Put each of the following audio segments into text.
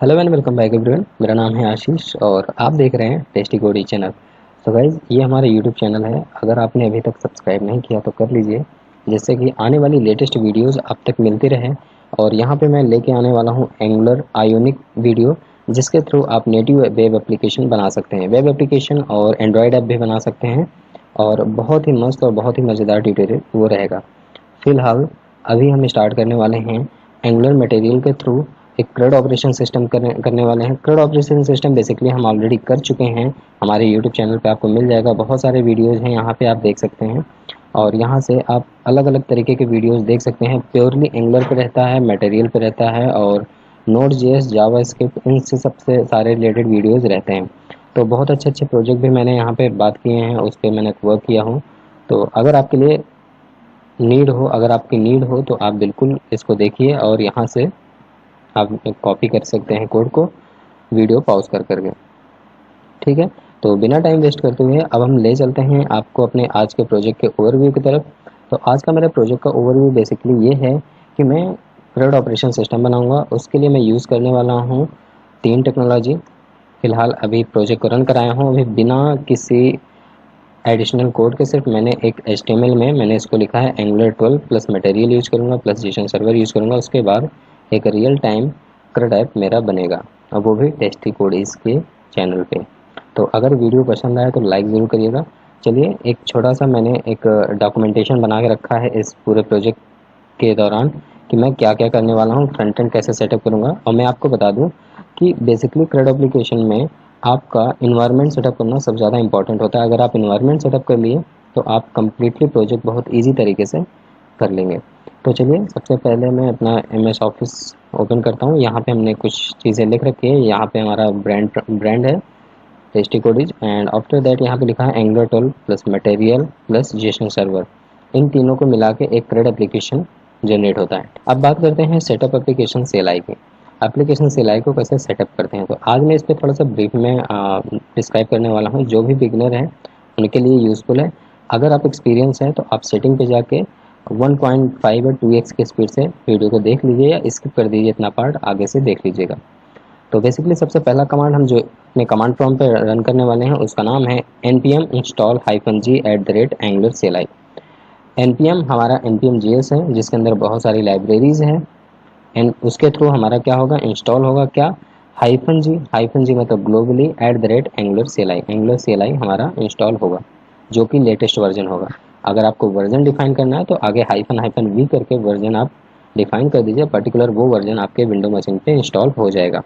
Hello and welcome back everyone. मेरा नाम है आशीष और आप देख रहे हैं टेस्टी कोडी चैनल। तो गाइज ये हमारा यूट्यूब चैनल है। अगर आपने अभी तक सब्सक्राइब नहीं किया तो कर लीजिए, जिससे कि आने वाली लेटेस्ट वीडियोस आप तक मिलती रहे। और यहाँ पे मैं लेके आने वाला हूँ एंगुलर आयोनिक वीडियो, जिसके थ्रू आप नेटिव वेब एप्लीकेशन बना सकते हैं। वेब एप्लीकेशन और एंड्रॉयड ऐप भी बना सकते हैं और बहुत ही मस्त और बहुत ही मज़ेदार ट्यूटोरियल वो रहेगा। फिलहाल अभी हम स्टार्ट करने वाले हैं एंगुलर मटेरियल के थ्रू एक CRUD ऑपरेशन सिस्टम करने वाले हैं। CRUD ऑपरेशन सिस्टम बेसिकली हम ऑलरेडी कर चुके हैं। हमारे यूट्यूब चैनल पे आपको मिल जाएगा, बहुत सारे वीडियोज़ हैं यहाँ पे आप देख सकते हैं। और यहाँ से आप अलग अलग तरीके के वीडियोज़ देख सकते हैं। प्योरली एंगुलर पे रहता है, मटेरियल पे रहता है और Node.js, जावास्क्रिप्ट, इनसे सबसे सारे रिलेटेड वीडियोज़ रहते हैं। तो बहुत अच्छे अच्छे प्रोजेक्ट भी मैंने यहाँ पे बात किए हैं, उस पर मैंने वर्क किया हूँ। तो अगर आपके लिए अगर आपकी नीड हो तो आप बिल्कुल इसको देखिए और यहाँ से आप कॉपी कर सकते हैं कोड को, वीडियो पॉज कर करके। ठीक है, तो बिना टाइम वेस्ट करते हुए अब हम ले चलते हैं आपको अपने आज के प्रोजेक्ट के ओवरव्यू की तरफ। तो आज का मेरे प्रोजेक्ट का ओवरव्यू बेसिकली ये है कि मैं CRUD ऑपरेशन सिस्टम बनाऊंगा। उसके लिए मैं यूज़ करने वाला हूँ 3 टेक्नोलॉजी। फ़िलहाल अभी प्रोजेक्ट को रन कराया हूँ, अभी बिना किसी एडिशनल कोड के सिर्फ मैंने एक HTML में मैंने इसको लिखा है एंगुलर 12 प्लस मटेरियल यूज़ करूँगा प्लस जेसन सर्वर यूज़ करूँगा। उसके बाद एक रियल टाइम CRUD ऐप मेरा बनेगा और वो भी टेस्टी कोडीज के चैनल पे। तो अगर वीडियो पसंद आए तो लाइक ज़रूर करिएगा। चलिए, एक छोटा सा मैंने एक डॉक्यूमेंटेशन बना के रखा है इस पूरे प्रोजेक्ट के दौरान कि मैं क्या क्या करने वाला हूँ, फ्रंट एंड कैसे सेटअप करूँगा। और मैं आपको बता दूँ कि बेसिकली CRUD एप्लीकेशन में आपका इन्वायरमेंट सेटअप करना सबसे ज़्यादा इंपॉर्टेंट होता है। अगर आप इन्वायरमेंट सेटअप कर लिए तो आप कम्प्लीटली प्रोजेक्ट बहुत ईजी तरीके से कर लेंगे। तो चलिए, सबसे पहले मैं अपना MS ऑफिस ओपन करता हूँ। यहाँ पे हमने कुछ चीज़ें लिख रखी है। यहाँ पे हमारा ब्रांड है tasty codies and after that यहाँ पे लिखा है Angular 12 plus material plus JSON server. इन तीनों को मिला के एक CRUD एप्लीकेशन जनरेट होता है। अब बात करते हैं सेटअप एप्लीकेशन CLI की। एप्लीकेशन CLI को कैसे सेटअप करते हैं, तो आज मैं इस पर थोड़ा सा ब्रीफ में डिस्क्राइब करने वाला हूँ। जो भी बिगनर है उनके लिए यूज़फुल है। अगर आप एक्सपीरियंस है तो आप सेटिंग पे जाके 1.5 या 2x की स्पीड से वीडियो को देख लीजिए या स्किप कर दीजिए, इतना पार्ट आगे से देख लीजिएगा। तो बेसिकली सबसे पहला कमांड हम जो अपने कमांड प्रॉम्प्ट पे रन करने वाले हैं उसका नाम है npm install -g @angular CLI। npm हमारा npm JS है जिसके अंदर बहुत सारी लाइब्रेरीज हैं एंड उसके थ्रू हमारा क्या होगा, इंस्टॉल होगा क्या, -g मतलब ग्लोबली @angular CLI हमारा इंस्टॉल होगा, जो कि लेटेस्ट वर्जन होगा। अगर आपको वर्जन डिफाइन करना है तो आगे -v करके वर्जन आप डिफाइन कर दीजिए, पर्टिकुलर वो वर्जन आपके विंडो मशीन पे इंस्टॉल हो जाएगा।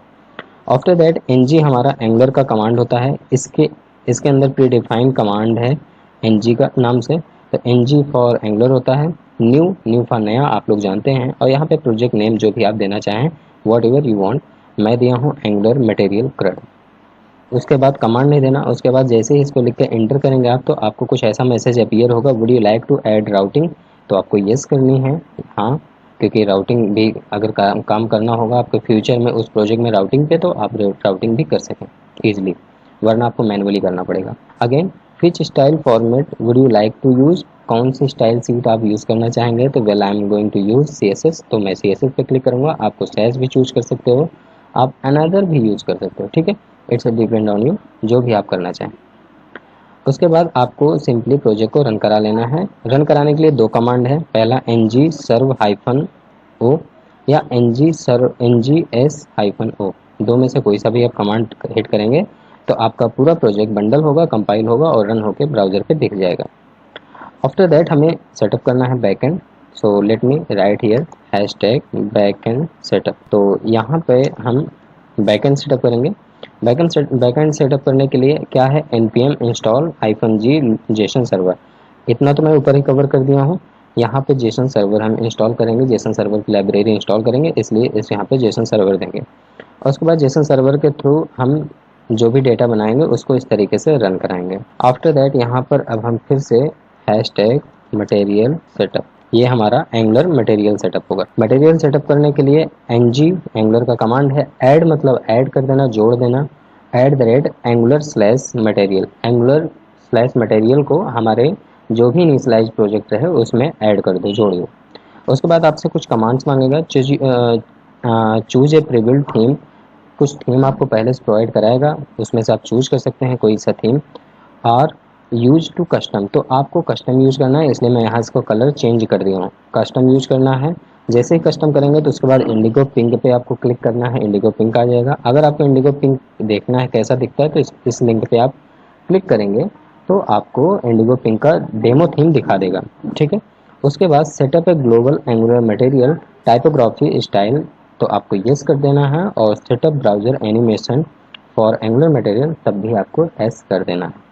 आफ्टर दैट ng हमारा एंगुलर का कमांड होता है। इसके अंदर प्री डिफाइन कमांड है ng का नाम से। तो ng फॉर एंगुलर होता है, न्यू फॉर नया, आप लोग जानते हैं। और यहाँ पे प्रोजेक्ट नेम जो भी आप देना चाहें, वॉट एवर यू वांट। मैं दिया हूँ एंगुलर मटेरियल CRUD। उसके बाद कमांड नहीं देना। उसके बाद जैसे ही इसको लिख के एंटर करेंगे आप तो आपको कुछ ऐसा मैसेज अपीयर होगा, would you like to add routing. तो आपको येस करनी है, हाँ, क्योंकि राउटिंग भी अगर काम करना होगा आपके फ्यूचर में उस प्रोजेक्ट में राउटिंग पे, तो आप राउटिंग भी कर सकें ईजिली, वरना आपको मैनुअली करना पड़ेगा। Again, which style format would you like to use, कौन सी स्टाइल सीट आप यूज़ करना चाहेंगे। तो well I am going to use CSS, तो मैं CSS पे क्लिक करूँगा। आपको सैस भी चूज कर सकते हो, आप अनदर भी यूज़ कर सकते हो, ठीक है, इट्स डिपेंड ऑन यू, जो भी आप करना चाहें। उसके बाद आपको सिंपली प्रोजेक्ट को रन करा लेना है। रन कराने के लिए 2 कमांड है, पहला ng serv -o या -s-o, दो में से कोई सा भी आप कमांड हिट करेंगे तो आपका पूरा प्रोजेक्ट बंडल होगा, कंपाइल होगा और रन होकर ब्राउज़र पे दिख जाएगा। आफ्टर दैट हमें सेटअप करना है backend. So let me right here #backend setup. तो यहाँ पे हम बैकएंड सेटअप करेंगे। बैकएंड सेटअप करने के लिए क्या है, npm install -g Jason server. इतना तो मैं ऊपर ही कवर कर दिया हूँ। यहाँ पे जेसन सर्वर हम इंस्टॉल करेंगे, जेसन सर्वर की लाइब्रेरी इंस्टॉल करेंगे, इसलिए यहाँ पे जेसन सर्वर देंगे। और उसके बाद जेसन सर्वर के थ्रू हम जो भी डेटा बनाएंगे उसको इस तरीके से रन कराएंगे। आफ्टर दैट यहाँ पर अब हम फिर से #मटेरियल सेटअप, ये हमारा एंगुलर मटेरियल सेटअप होगा। मटेरियल सेटअप करने के लिए ng एंगुलर का कमांड है, ऐड मतलब ऐड कर देना, जोड़ देना, @angular/material। एंगुलर/मटेरियल को हमारे जो भी इनिशियलाइज प्रोजेक्ट है उसमें ऐड कर दो, जोड़ दो। उसके बाद आपसे कुछ कमांड्स मांगेगा, चूज ए प्रीबिल्ड थीम। कुछ थीम आपको पहले से प्रोवाइड कराएगा, उसमें से आप चूज कर सकते हैं कोई सा थीम। और यूज टू कस्टम, तो आपको कस्टम यूज करना है, इसलिए मैं यहाँ इसको कलर चेंज कर दिया हूँ। कस्टम यूज करना है, जैसे ही कस्टम करेंगे तो उसके बाद इंडिगो पिंक पे आपको क्लिक करना है, इंडिगो पिंक आ जाएगा। अगर आपको इंडिगो पिंक देखना है कैसा दिखता है तो इस लिंक पे आप क्लिक करेंगे तो आपको इंडिगो पिंक का डेमो थीम दिखा देगा, ठीक है। उसके बाद setup a global Angular material typography style, तो आपको यस कर देना है, और setup browser animation for Angular material तब भी आपको एस कर देना है।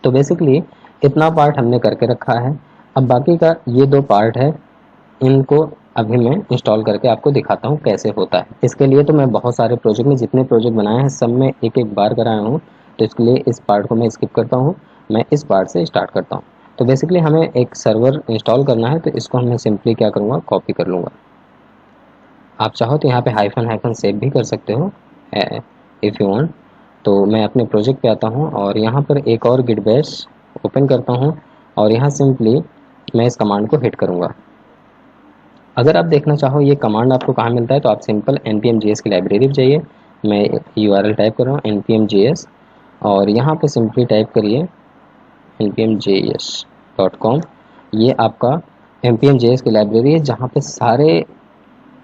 तो बेसिकली इतना पार्ट हमने करके रखा है। अब बाकी का ये 2 पार्ट है, इनको अभी मैं इंस्टॉल करके आपको दिखाता हूँ कैसे होता है। इसके लिए तो मैं बहुत सारे प्रोजेक्ट में जितने प्रोजेक्ट बनाए हैं सब में एक एक बार कराया हूँ, तो इसके लिए इस पार्ट को मैं स्किप करता हूँ, मैं इस पार्ट से स्टार्ट करता हूँ। तो बेसिकली हमें एक सर्वर इंस्टॉल करना है, तो इसको मैं सिंपली क्या करूँगा, कॉपी कर लूँगा। आप चाहो तो यहाँ पे हाइफन सेव भी कर सकते हो इफ़ यू वांट। तो मैं अपने प्रोजेक्ट पे आता हूँ और यहाँ पर एक और गिट बैश ओपन करता हूँ, और यहाँ सिंपली मैं इस कमांड को हिट करूँगा। अगर आप देखना चाहो ये कमांड आपको कहाँ मिलता है तो आप सिंपल npm.js की लाइब्रेरी पे जाइए। मैं URL टाइप कर रहा हूँ npm.js, और यहाँ पे सिंपली टाइप करिए npmjs.com। ये आपका npm.js की लाइब्रेरी है जहाँ पे सारे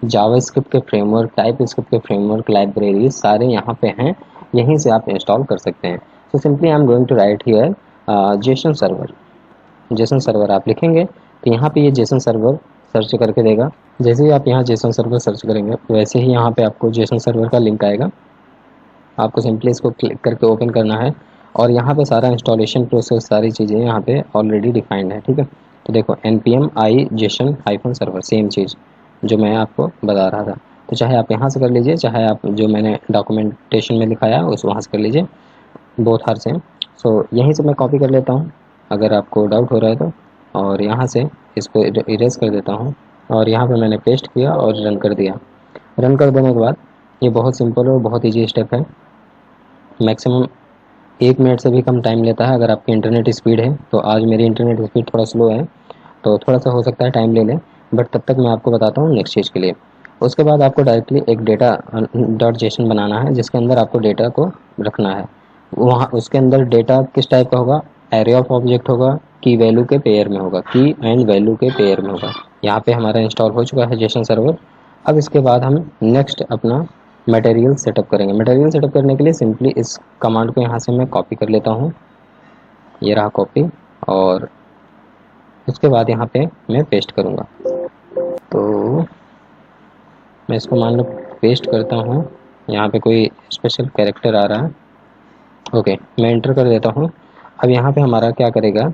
जावास्क्रिप्ट के फ्रेमवर्क, टाइप स्क्रिप्ट के फ्रेमवर्क, लाइब्रेरी सारे यहाँ पे हैं, यहीं से आप इंस्टॉल कर सकते हैं। So simply I am going to write here JSON server. JSON server आप लिखेंगे तो यहाँ पे ये जेसन सर्वर सर्च करके देगा। जैसे ही आप यहाँ जेसन सर्वर सर्च करेंगे वैसे ही यहाँ पे आपको जेसन सर्वर का लिंक आएगा, आपको सिंपली इसको क्लिक करके ओपन करना है, और यहाँ पे सारा इंस्टॉलेशन प्रोसेस सारी चीज़ें यहाँ पे ऑलरेडी डिफाइंड है, ठीक है। तो देखो npm i JSON hyphen server, same चीज़ जो मैं आपको बता रहा था। तो चाहे आप यहाँ से कर लीजिए, चाहे आप जो मैंने डॉक्यूमेंटेशन में दिखाया उस वहाँ से कर लीजिए, बोथ आर सेम। सो यहीं से मैं कॉपी कर लेता हूँ अगर आपको डाउट हो रहा है तो, और यहाँ से इसको इरेज कर देता हूँ, और यहाँ पे मैंने पेस्ट किया और रन कर दिया। रन कर देने के बाद ये बहुत सिंपल और बहुत ईजी स्टेप है, मैक्सिमम 1 मिनट से भी कम टाइम लेता है अगर आपकी इंटरनेट स्पीड है। तो आज मेरी इंटरनेट स्पीड थोड़ा स्लो है तो थोड़ा सा हो सकता है टाइम ले लें, बट तब तक मैं आपको बताता हूँ नेक्स्ट चीज़ के लिए। उसके बाद आपको डायरेक्टली एक डेटा डॉट जेसन बनाना है जिसके अंदर आपको डेटा को रखना है। वहाँ उसके अंदर डेटा किस टाइप का होगा, एरे ऑफ ऑब्जेक्ट होगा, की वैल्यू के पेयर में होगा, की एंड वैल्यू के पेयर में होगा। यहाँ पे हमारा इंस्टॉल हो चुका है जेसन सर्वर। अब इसके बाद हम नेक्स्ट अपना मटेरियल सेटअप करेंगे। मटेरियल सेटअप करने के लिए सिंपली इस कमांड को यहाँ से मैं कॉपी कर लेता हूँ, ये रहा कॉपी, और उसके बाद यहाँ पे मैं पेस्ट करूँगा। तो मैं इसको मान लो पेस्ट करता हूँ, यहाँ पे कोई स्पेशल कैरेक्टर आ रहा है, ओके मैं एंटर कर देता हूँ। अब यहाँ पे हमारा क्या करेगा,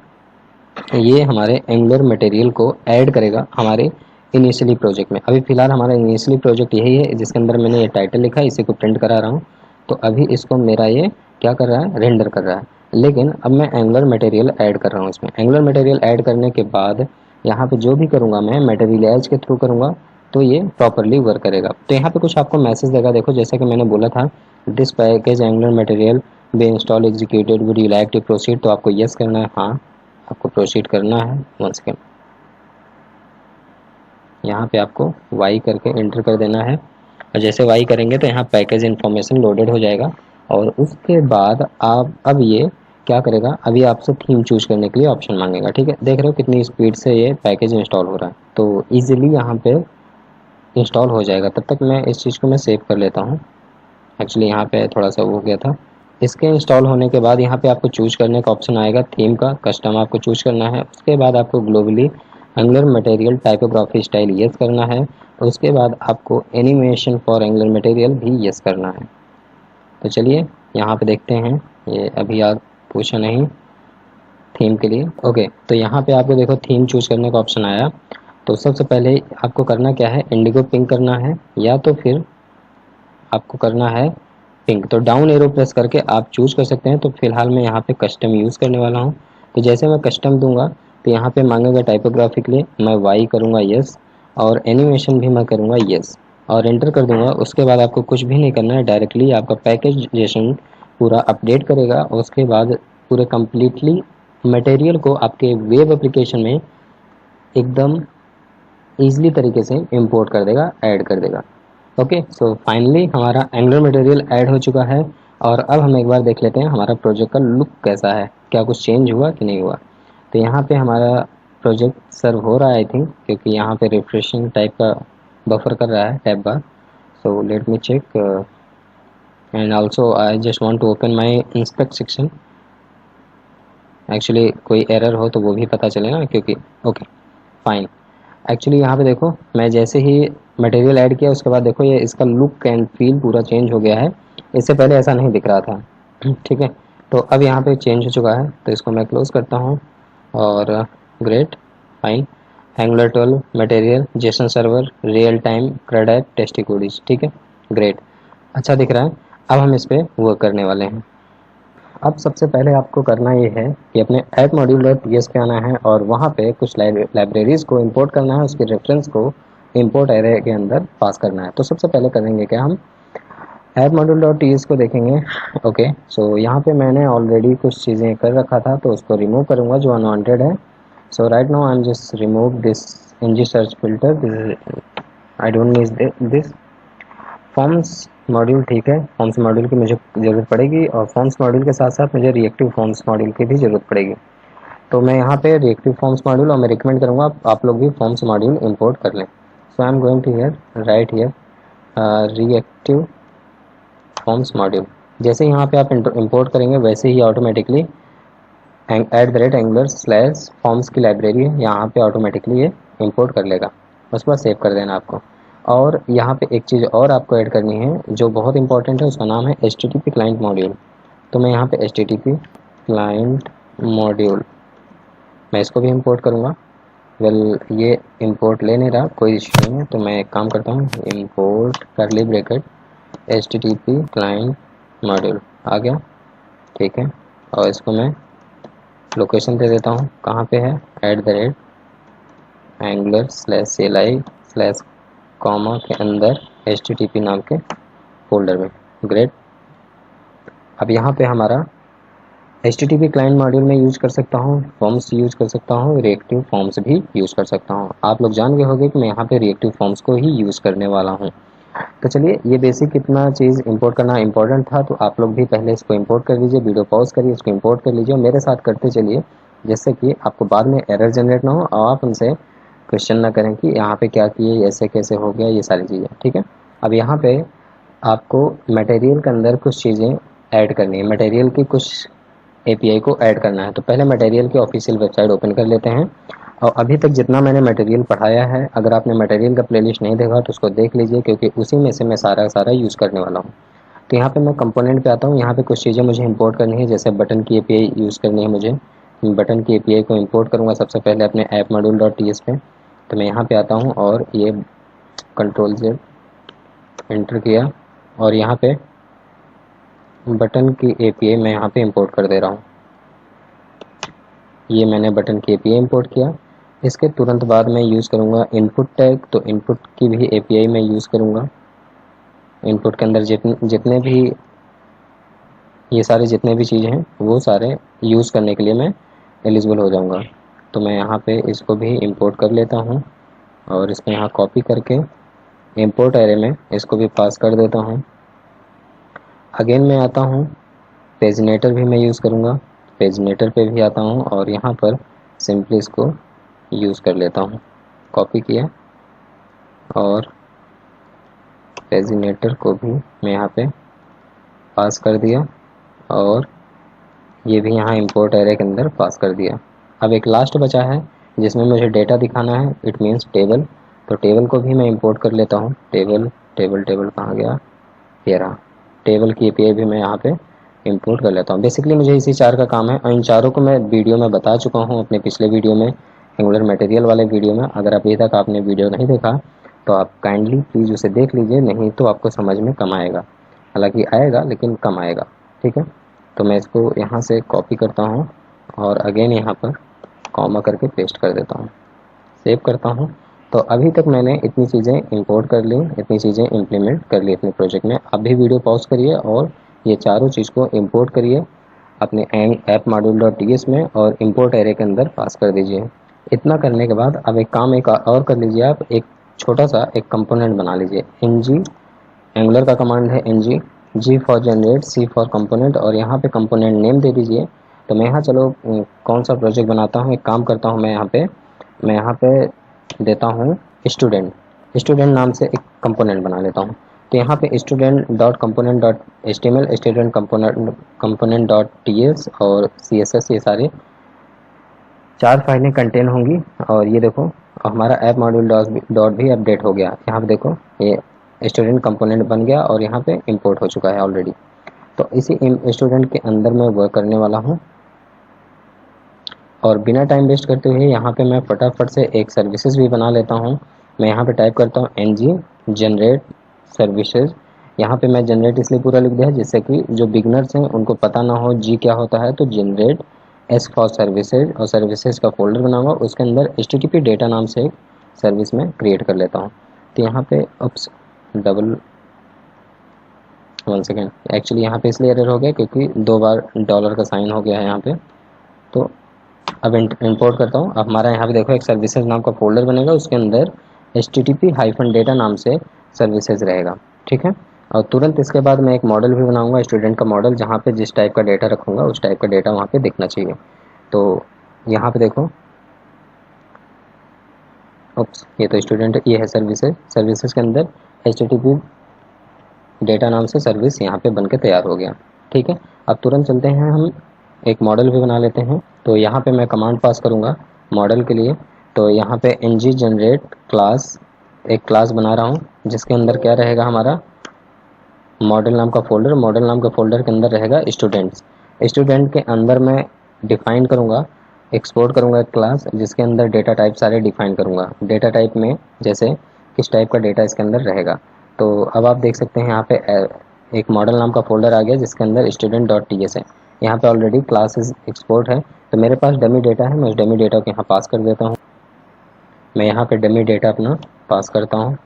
ये हमारे एंगुलर मटेरियल को ऐड करेगा हमारे इनिशियली प्रोजेक्ट में। अभी फ़िलहाल हमारा इनिशियली प्रोजेक्ट यही है जिसके अंदर मैंने ये टाइटल लिखा है, इसी को प्रिंट करा रहा हूँ। तो अभी इसको मेरा ये क्या कर रहा है, रेंडर कर रहा है। लेकिन अब मैं एंगुलर मटेरियल ऐड कर रहा हूँ इसमें। एंगुलर मटेरियल ऐड करने के बाद यहाँ पे जो भी करूँगा मैं मटेरियल एज के थ्रू करूँगा तो ये प्रॉपरली वर्क करेगा। तो यहाँ पे कुछ आपको मैसेज देगा, देखो जैसा कि मैंने बोला था, this package Angular Material be install executed, would you like to proceed. तो आपको यस करना है, हाँ आपको प्रोसीड करना है। वन सेकेंड, यहाँ पे आपको वाई करके एंटर कर देना है, और जैसे वाई करेंगे तो यहाँ पैकेज इन्फॉर्मेशन लोडेड हो जाएगा। और उसके बाद आप अब ये क्या करेगा, अभी आपसे थीम चूज करने के लिए ऑप्शन मांगेगा, ठीक है। देख रहे हो कितनी स्पीड से ये पैकेज इंस्टॉल हो रहा है, तो ईजिली यहाँ पे इंस्टॉल हो जाएगा। तब तक मैं इस चीज़ को मैं सेव कर लेता हूँ, एक्चुअली यहाँ पे थोड़ा सा वो हो गया था। इसके इंस्टॉल होने के बाद यहाँ पे आपको चूज करने का ऑप्शन आएगा, थीम का कस्टम आपको चूज करना है। उसके बाद आपको globally angular material typography style yes करना है। उसके बाद आपको एनिमेशन फॉर एंगुलर मटेरियल भी यस करना है। तो चलिए यहाँ पे देखते हैं, ये अभी आप पूछा नहीं थीम के लिए, ओके। तो यहाँ पे आपको देखो थीम चूज करने का ऑप्शन आया। तो सबसे पहले आपको करना क्या है, इंडिगो पिंक करना है या तो फिर आपको करना है पिंक। तो डाउन एरो प्रेस करके आप चूज कर सकते हैं। तो फिलहाल मैं यहाँ पे कस्टम यूज़ करने वाला हूँ। तो जैसे मैं कस्टम दूंगा तो यहाँ पे मांगेगा टाइपोग्राफी के लिए, मैं वाई करूँगा यस, और एनिमेशन भी मैं करूँगा यस, और एंटर कर दूंगा। उसके बाद आपको कुछ भी नहीं करना है, डायरेक्टली आपका पैकेजेशन पूरा अपडेट करेगा। और उसके बाद पूरे कम्प्लीटली मटेरियल को आपके वेब एप्लीकेशन में एकदम ईजिली तरीके से इंपोर्ट कर देगा, ऐड कर देगा। ओके, सो फाइनली हमारा एंगुलर मटेरियल ऐड हो चुका है। और अब हम एक बार देख लेते हैं हमारा प्रोजेक्ट का लुक कैसा है, क्या कुछ चेंज हुआ कि नहीं हुआ। तो यहाँ पे हमारा प्रोजेक्ट सर्व हो रहा है आई थिंक, क्योंकि यहाँ पे रिफ्रेशिंग टाइप का बफर कर रहा है tab bar. So let me check and also I just want to open my inspect section. Actually कोई एरर हो तो वो भी पता चले ना, क्योंकि ओके फाइन। एक्चुअली यहाँ पे देखो, मैं जैसे ही मटेरियल ऐड किया उसके बाद देखो ये इसका लुक एंड फील पूरा चेंज हो गया है। इससे पहले ऐसा नहीं दिख रहा था। ठीक है, तो अब यहाँ पे चेंज हो चुका है, तो इसको मैं क्लोज करता हूँ। और great fine, angular 12 material Jason server real time CRUD app tasty codies. ठीक है, ग्रेट, अच्छा दिख रहा है। अब हम इस पर वर्क करने वाले हैं। अब सबसे पहले आपको करना ये है कि अपने ऐप module.ts पे आना है और वहाँ पे कुछ लाइब्रेरीज़ को इंपोर्ट करना है, उसके रेफरेंस को इंपोर्ट एरे के अंदर पास करना है। तो सबसे पहले करेंगे क्या, हम ऐप module.ts को देखेंगे। ओके, सो यहाँ पे मैंने ऑलरेडी कुछ चीज़ें कर रखा था, तो उसको रिमूव करूँगा जो अनवांटेड है। So right now I am just remove this ng search filter, I don't need this. Forms module, ठीक है, फॉर्म्स मॉड्यूल की मुझे ज़रूरत पड़ेगी, और फॉर्म्स मॉड्यूल के साथ साथ मुझे रिएक्टिव फॉर्म्स मॉड्यूल की भी ज़रूरत पड़ेगी। तो मैं यहाँ पे रिएक्टिव फॉर्म्स मॉड्यूल, और मैं रिकमेंड करूँगा आप लोग भी फॉर्म्स मॉड्यूल इंपोर्ट कर लें। So I am going to here write here reactive forms module. जैसे यहाँ पे आप इंपोर्ट करेंगे वैसे ही ऑटोमेटिकली @angular/forms की लाइब्रेरी है, यहाँ पे ऑटोमेटिकली ये इंपोर्ट कर लेगा। उसके बाद सेव कर देना आपको। और यहाँ पे एक चीज़ और आपको ऐड करनी है जो बहुत इंपॉर्टेंट है, उसका नाम है HTTP क्लाइंट मॉड्यूल। तो मैं यहाँ पे HTTP क्लाइंट मॉड्यूल, मैं इसको भी इंपोर्ट करूँगा। वेल ये इंपोर्ट ले नहीं रहा, कोई इशू नहीं है, तो मैं एक काम करता हूँ, import curly bracket HTTP client module आ गया। ठीक है, और इसको मैं लोकेशन दे देता हूँ, कहाँ पे है, @angular/cli/ कॉमा के अंदर HTTP नाम के फोल्डर में। ग्रेट, अब यहाँ पे हमारा HTTP क्लाइंट मॉड्यूल में यूज कर सकता हूँ, फॉर्म्स यूज कर सकता हूँ, रिएक्टिव फॉर्म्स भी यूज कर सकता हूँ। आप लोग जान गए होंगे कि मैं यहाँ पे रिएक्टिव फॉर्म्स को ही यूज करने वाला हूँ। तो चलिए, ये बेसिक इतना चीज़ इंपोर्ट करना इंपॉर्टेंट था, तो आप लोग भी पहले इसको इंपोर्ट कर लीजिए, वीडियो पॉज करिए, इसको इंपोर्ट कर लीजिए और मेरे साथ करते चलिए, जिससे कि आपको बाद में एरर जनरेट ना हो और आप उनसे क्वेश्चन ना करें कि यहाँ पे क्या किए, ऐसे कैसे हो गया, ये सारी चीज़ें। ठीक है, अब यहाँ पे आपको मटेरियल के अंदर कुछ चीज़ें ऐड करनी है, मटेरियल की कुछ API को ऐड करना है। तो पहले मटेरियल की ऑफिशियल वेबसाइट ओपन कर लेते हैं। और अभी तक जितना मैंने मटेरियल पढ़ाया है, अगर आपने मटेरियल का प्लेलिस्ट नहीं देखा तो उसको देख लीजिए, क्योंकि उसी में से मैं सारा यूज़ करने वाला हूँ। तो यहाँ पे मैं कंपोनेंट पे आता हूँ, यहाँ पे कुछ चीज़ें मुझे इंपोर्ट करनी है, जैसे बटन की API यूज़ करनी है मुझे। बटन की API को इंपोर्ट करूँगा सबसे पहले अपने ऐप module.ts पे। तो मैं यहाँ पे आता हूँ और ये Ctrl+Z एंटर किया, और यहाँ पे बटन की API मैं यहाँ पे इंपोर्ट कर दे रहा हूँ। ये मैंने बटन की API इंपोर्ट किया। इसके तुरंत बाद मैं यूज़ करूँगा इनपुट टैग, तो इनपुट की भी API मैं यूज़ करूँगा। इनपुट के अंदर जितने भी ये सारे जितने भी चीज़ें हैं वो सारे यूज़ करने के लिए मैं एलिजिबल हो जाऊँगा। तो मैं यहाँ पे इसको भी इंपोर्ट कर लेता हूँ और इसको यहाँ कॉपी करके इंपोर्ट एरे में इसको भी पास कर देता हूँ। अगेन मैं आता हूँ, पेजनेटर भी मैं यूज़ करूँगा, पेजनेटर पे भी आता हूँ और यहाँ पर सिंपली इसको यूज़ कर लेता हूँ। कॉपी किया और पेजनेटर को भी मैं यहाँ पे पास कर दिया और ये भी यहाँ इंपोर्ट एरे के अंदर पास कर दिया। अब एक लास्ट बचा है जिसमें मुझे डेटा दिखाना है, इट मीन्स टेबल। तो टेबल को भी मैं इंपोर्ट कर लेता हूँ। टेबल कहाँ गया, ये रहा। टेबल की API भी मैं यहाँ पे इंपोर्ट कर लेता हूँ। बेसिकली मुझे इसी 4 का काम है और इन चारों को मैं वीडियो में बता चुका हूँ अपने पिछले वीडियो में, एंगुलर मटेरियल वाले वीडियो में। अगर अभी तक आपने वीडियो नहीं देखा तो आप काइंडली प्लीज़ उसे देख लीजिए, नहीं तो आपको समझ में कम आएगा। हालांकि आएगा लेकिन कम आएगा। ठीक है, तो मैं इसको यहाँ से कॉपी करता हूँ और अगेन यहाँ पर कॉमा करके पेस्ट कर देता हूँ, सेव करता हूँ। तो अभी तक मैंने इतनी चीज़ें इंपोर्ट कर ली, इतनी चीज़ें इम्प्लीमेंट कर ली अपने प्रोजेक्ट में। अभी वीडियो पॉज करिए और ये चारों चीज़ को इंपोर्ट करिए अपने ऐप module.ts में और इंपोर्ट एरे के अंदर पास कर दीजिए। इतना करने के बाद अब एक काम एक और कर लीजिए, आप एक छोटा सा एक कंपोनेंट बना लीजिए, ng एंगुलर का कमांड है ng, g for generate, c for component, और यहाँ पे कंपोनेंट नेम दे दीजिए। तो मैं यहाँ चलो कौन सा प्रोजेक्ट बनाता हूँ, एक काम करता हूँ, मैं यहाँ पे देता हूँ स्टूडेंट नाम से एक कंपोनेंट बना लेता हूँ। तो यहाँ पे student dot component dot HTML, student component dot TS और CSS, ये सारे 4 फाइलें कंटेन होंगी। और ये देखो हमारा ऐप मॉड्यूल डॉट भी अपडेट हो गया। यहाँ पे देखो ये स्टूडेंट कंपोनेंट बन गया और यहाँ पे इंपोर्ट हो चुका है ऑलरेडी। तो इसी स्टूडेंट के अंदर मैं वर्क करने वाला हूँ, और बिना टाइम वेस्ट करते हुए यहाँ पे मैं फटाफट से एक सर्विसेज भी बना लेता हूँ। मैं यहाँ पे टाइप करता हूँ ng जनरेट सर्विसेज। यहाँ पे मैं जनरेट इसलिए पूरा लिख दिया है जिससे कि जो बिगनर्स हैं उनको पता ना हो जी क्या होता है। तो जनरेट S फॉर सर्विसेज, और सर्विसेज का फोल्डर बनाऊंगा, उसके अंदर HTTP डेटा नाम से एक सर्विस में क्रिएट कर लेता हूँ। तो यहाँ पे वन सेकेंड, एक्चुअली यहाँ पे इसलिए एरर हो गया क्योंकि 2 बार डॉलर का साइन हो गया है यहाँ पे। तो अब इंपोर्ट करता हूँ। अब हमारा यहाँ पे देखो एक सर्विसेज नाम का फोल्डर बनेगा, उसके अंदर HTTP-data नाम से सर्विसेज रहेगा, ठीक है। और तुरंत इसके बाद मैं एक मॉडल भी बनाऊंगा, स्टूडेंट का मॉडल, जहाँ पे जिस टाइप का डेटा रखूँगा उस टाइप का डेटा वहाँ पे दिखना चाहिए। तो यहाँ पे देखो ये तो स्टूडेंट, ये है सर्विसेज के अंदर HTTP डेटा नाम से सर्विस यहाँ पे बनके तैयार हो गया, ठीक है। अब तुरंत चलते हैं, हम एक मॉडल भी बना लेते हैं। तो यहाँ पे मैं कमांड पास करूँगा मॉडल के लिए। तो यहाँ पे ng जनरेट क्लास, एक क्लास बना रहा हूँ जिसके अंदर क्या रहेगा, हमारा मॉडल नाम का फोल्डर। मॉडल नाम का फोल्डर के अंदर रहेगा स्टूडेंट के अंदर मैं डिफाइन करूँगा, एक्सपोर्ट करूँगा एक क्लास जिसके अंदर डेटा टाइप सारे डिफाइन करूँगा। डेटा टाइप में जैसे किस टाइप का डेटा इसके अंदर रहेगा। तो अब आप देख सकते हैं यहाँ पे एक मॉडल नाम का फोल्डर आ गया जिसके अंदर student.ts है। यहाँ पे ऑलरेडी क्लासेस एक्सपोर्ट है। तो मेरे पास डमी डेटा है, मैं उस डमी डेटा को यहाँ पास कर देता हूँ। मैं यहाँ पे डमी डेटा अपना पास करता हूँ,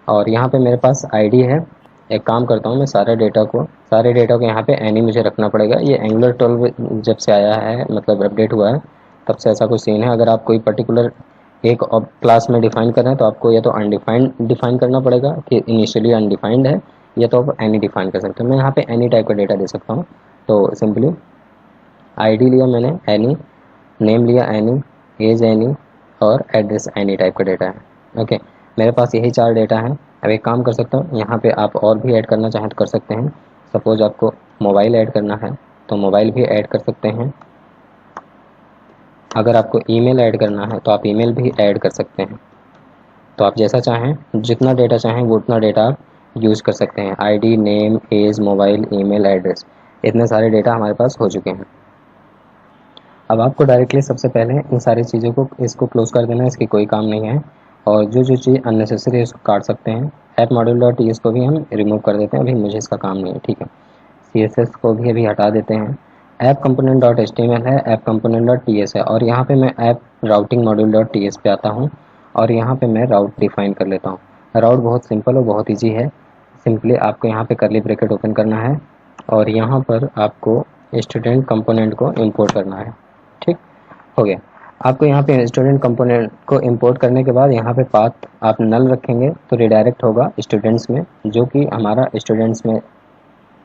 और यहाँ पे मेरे पास आईडी है। एक काम करता हूँ, मैं सारे डेटा को यहाँ पे एनी मुझे रखना पड़ेगा। ये एंगुलर 12 जब से आया है, मतलब अपडेट हुआ है, तब से ऐसा कुछ सीन है। अगर आप कोई पर्टिकुलर एक क्लास में डिफाइन कर रहे हैं तो आपको या तो अनडिफाइंड डिफाइन करना पड़ेगा कि इनिशियली अनडिफाइंड है, या तो आप एनी डिफाइन कर सकते हो। मैं यहाँ पे एनी टाइप का डेटा दे सकता हूँ। तो सिंपली आईडी लिया मैंने एनी, नेम लिया एनी, एज एनी, और एड्रेस एनी टाइप का डेटा है। ओके, मेरे पास यही 4 डेटा हैं। अब एक काम कर सकता हूँ, यहाँ पे आप और भी ऐड करना चाहें तो कर सकते हैं। सपोज आपको मोबाइल ऐड करना है तो मोबाइल भी ऐड कर सकते हैं। अगर आपको ईमेल ऐड करना है तो आप ईमेल भी ऐड कर सकते हैं। तो आप जैसा चाहें, जितना डेटा चाहें वो उतना डेटा आप यूज़ कर सकते हैं। ID, name, age, mobile, email, address, इतने सारे डेटा हमारे पास हो चुके हैं। अब आपको डायरेक्टली सबसे पहले इन सारी चीज़ों को इसको क्लोज कर देना है, इसकी कोई काम नहीं है। और जो जो चीज़ अननेसेसरी है उसको काट सकते हैं। ऐप मॉड्यूल डॉट टीएस को भी हम रिमूव कर देते हैं, अभी मुझे इसका काम नहीं है, ठीक है। CSS को भी अभी हटा देते हैं। ऐप कंपोनेंट डॉट HTML है, ऐप कंपोनेंट डॉट TS है, और यहाँ पे मैं app routing module dot TS पे आता हूँ, और यहाँ पे मैं राउट डिफाइन कर लेता हूँ। राउट बहुत सिंपल और बहुत ईजी है। सिंपली आपको यहाँ पे करली ब्रैकेट ओपन करना है, और यहाँ पर आपको स्टूडेंट कंपोनेंट को इम्पोर्ट करना है, ठीक हो गया। आपको यहाँ पे स्टूडेंट कंपोनेंट को इंपोर्ट करने के बाद यहाँ पे पाथ आप नल रखेंगे तो रिडायरेक्ट होगा स्टूडेंट्स में, जो कि हमारा स्टूडेंट्स में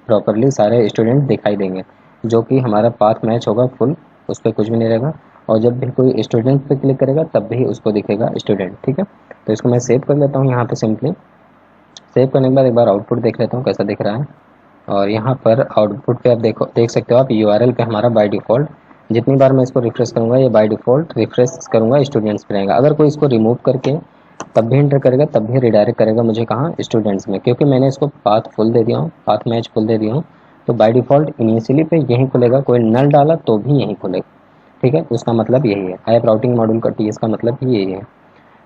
प्रॉपरली सारे स्टूडेंट दिखाई देंगे, जो कि हमारा पाथ मैच होगा फुल, उस पर कुछ भी नहीं रहेगा। और जब भी कोई स्टूडेंट पे क्लिक करेगा तब भी उसको दिखेगा स्टूडेंट, ठीक है। तो इसको मैं सेव कर लेता हूँ। यहाँ पे सिंपली सेव करने के बाद एक बार आउटपुट देख लेता हूँ कैसा दिख रहा है। और यहाँ पर आउटपुट पे आप देख सकते हो आप URL पे हमारा बाय डिफ़ॉल्ट, जितनी बार मैं इसको रिफ्रेश करूँगा ये बाय डिफ़ॉल्ट रिफ्रेश करूँगा स्टूडेंट्स पे रहेगा। अगर कोई इसको रिमूव करके तब भी इंटर करेगा तब भी रिडायरेक्ट करेगा मुझे कहाँ, स्टूडेंट्स में, क्योंकि मैंने इसको पाथ फुल दे दिया हूँ, पाथ मैच फुल दे दिया हूँ। तो बाय डिफ़ॉल्ट इनिशियली पे यहीं खुलेगा, कोई नल डाला तो भी यहीं खुलेगा, ठीक है। उसका मतलब यही है, ऐप राउटिंग मॉड्यूल का TS का मतलब ही यही है।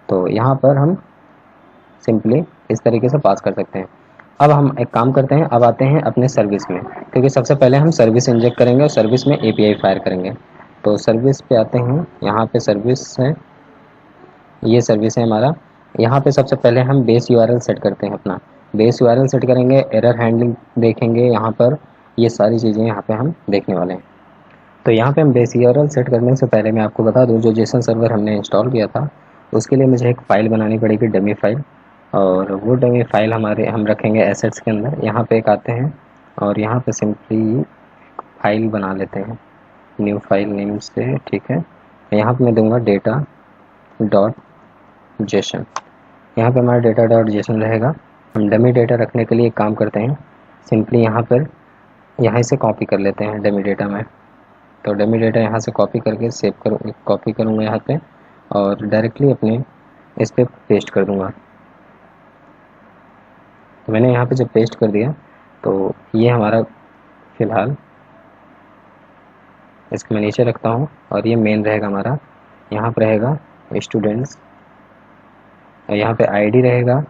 तो यहाँ पर हम सिंपली इस तरीके से पास कर सकते हैं। अब हम एक काम करते हैं, अब आते हैं अपने सर्विस में, क्योंकि सबसे पहले हम सर्विस इंजेक्ट करेंगे और सर्विस में API फायर करेंगे। तो सर्विस पे आते हैं, यहाँ पे सर्विस है, ये सर्विस है हमारा। यहाँ पे सबसे पहले हम बेस URL सेट करते हैं अपना। बेस URL सेट करेंगे, एरर हैंडलिंग देखेंगे, यहाँ पर ये सारी चीज़ें यहाँ पे हम देखने वाले हैं। तो यहाँ पे हम बेस URL सेट करने से पहले मैं आपको बता दूँ, जो जेसन सर्वर हमने इंस्टॉल किया था उसके लिए मुझे एक फ़ाइल बनानी पड़ेगी, डमी फाइल। और वो डमी फाइल हमारे हम रखेंगे एसेट्स के अंदर। यहाँ पे एक आते हैं और यहाँ पे सिंपली फाइल बना लेते हैं न्यू फाइल नेम से, ठीक है। यहाँ पे मैं दूंगा डेटा डॉट जेसन। यहाँ पे हमारा डेटा डॉट जेसन रहेगा। हम डमी डेटा रखने के लिए एक काम करते हैं, सिंपली यहाँ पर यहाँ से कॉपी कर लेते हैं डमी डेटा में। तो डमी डेटा यहाँ से कॉपी करके कॉपी करूँगा यहाँ पे और डायरेक्टली अपने इस पर पेस्ट कर दूँगा। तो मैंने यहाँ पे जब पेस्ट कर दिया तो ये हमारा फ़िलहाल इसको मैं नीचे रखता हूँ और ये मेन रहेगा हमारा। यहाँ पर रहेगा स्टूडेंट्स और यहाँ पे आईडी रहेगा।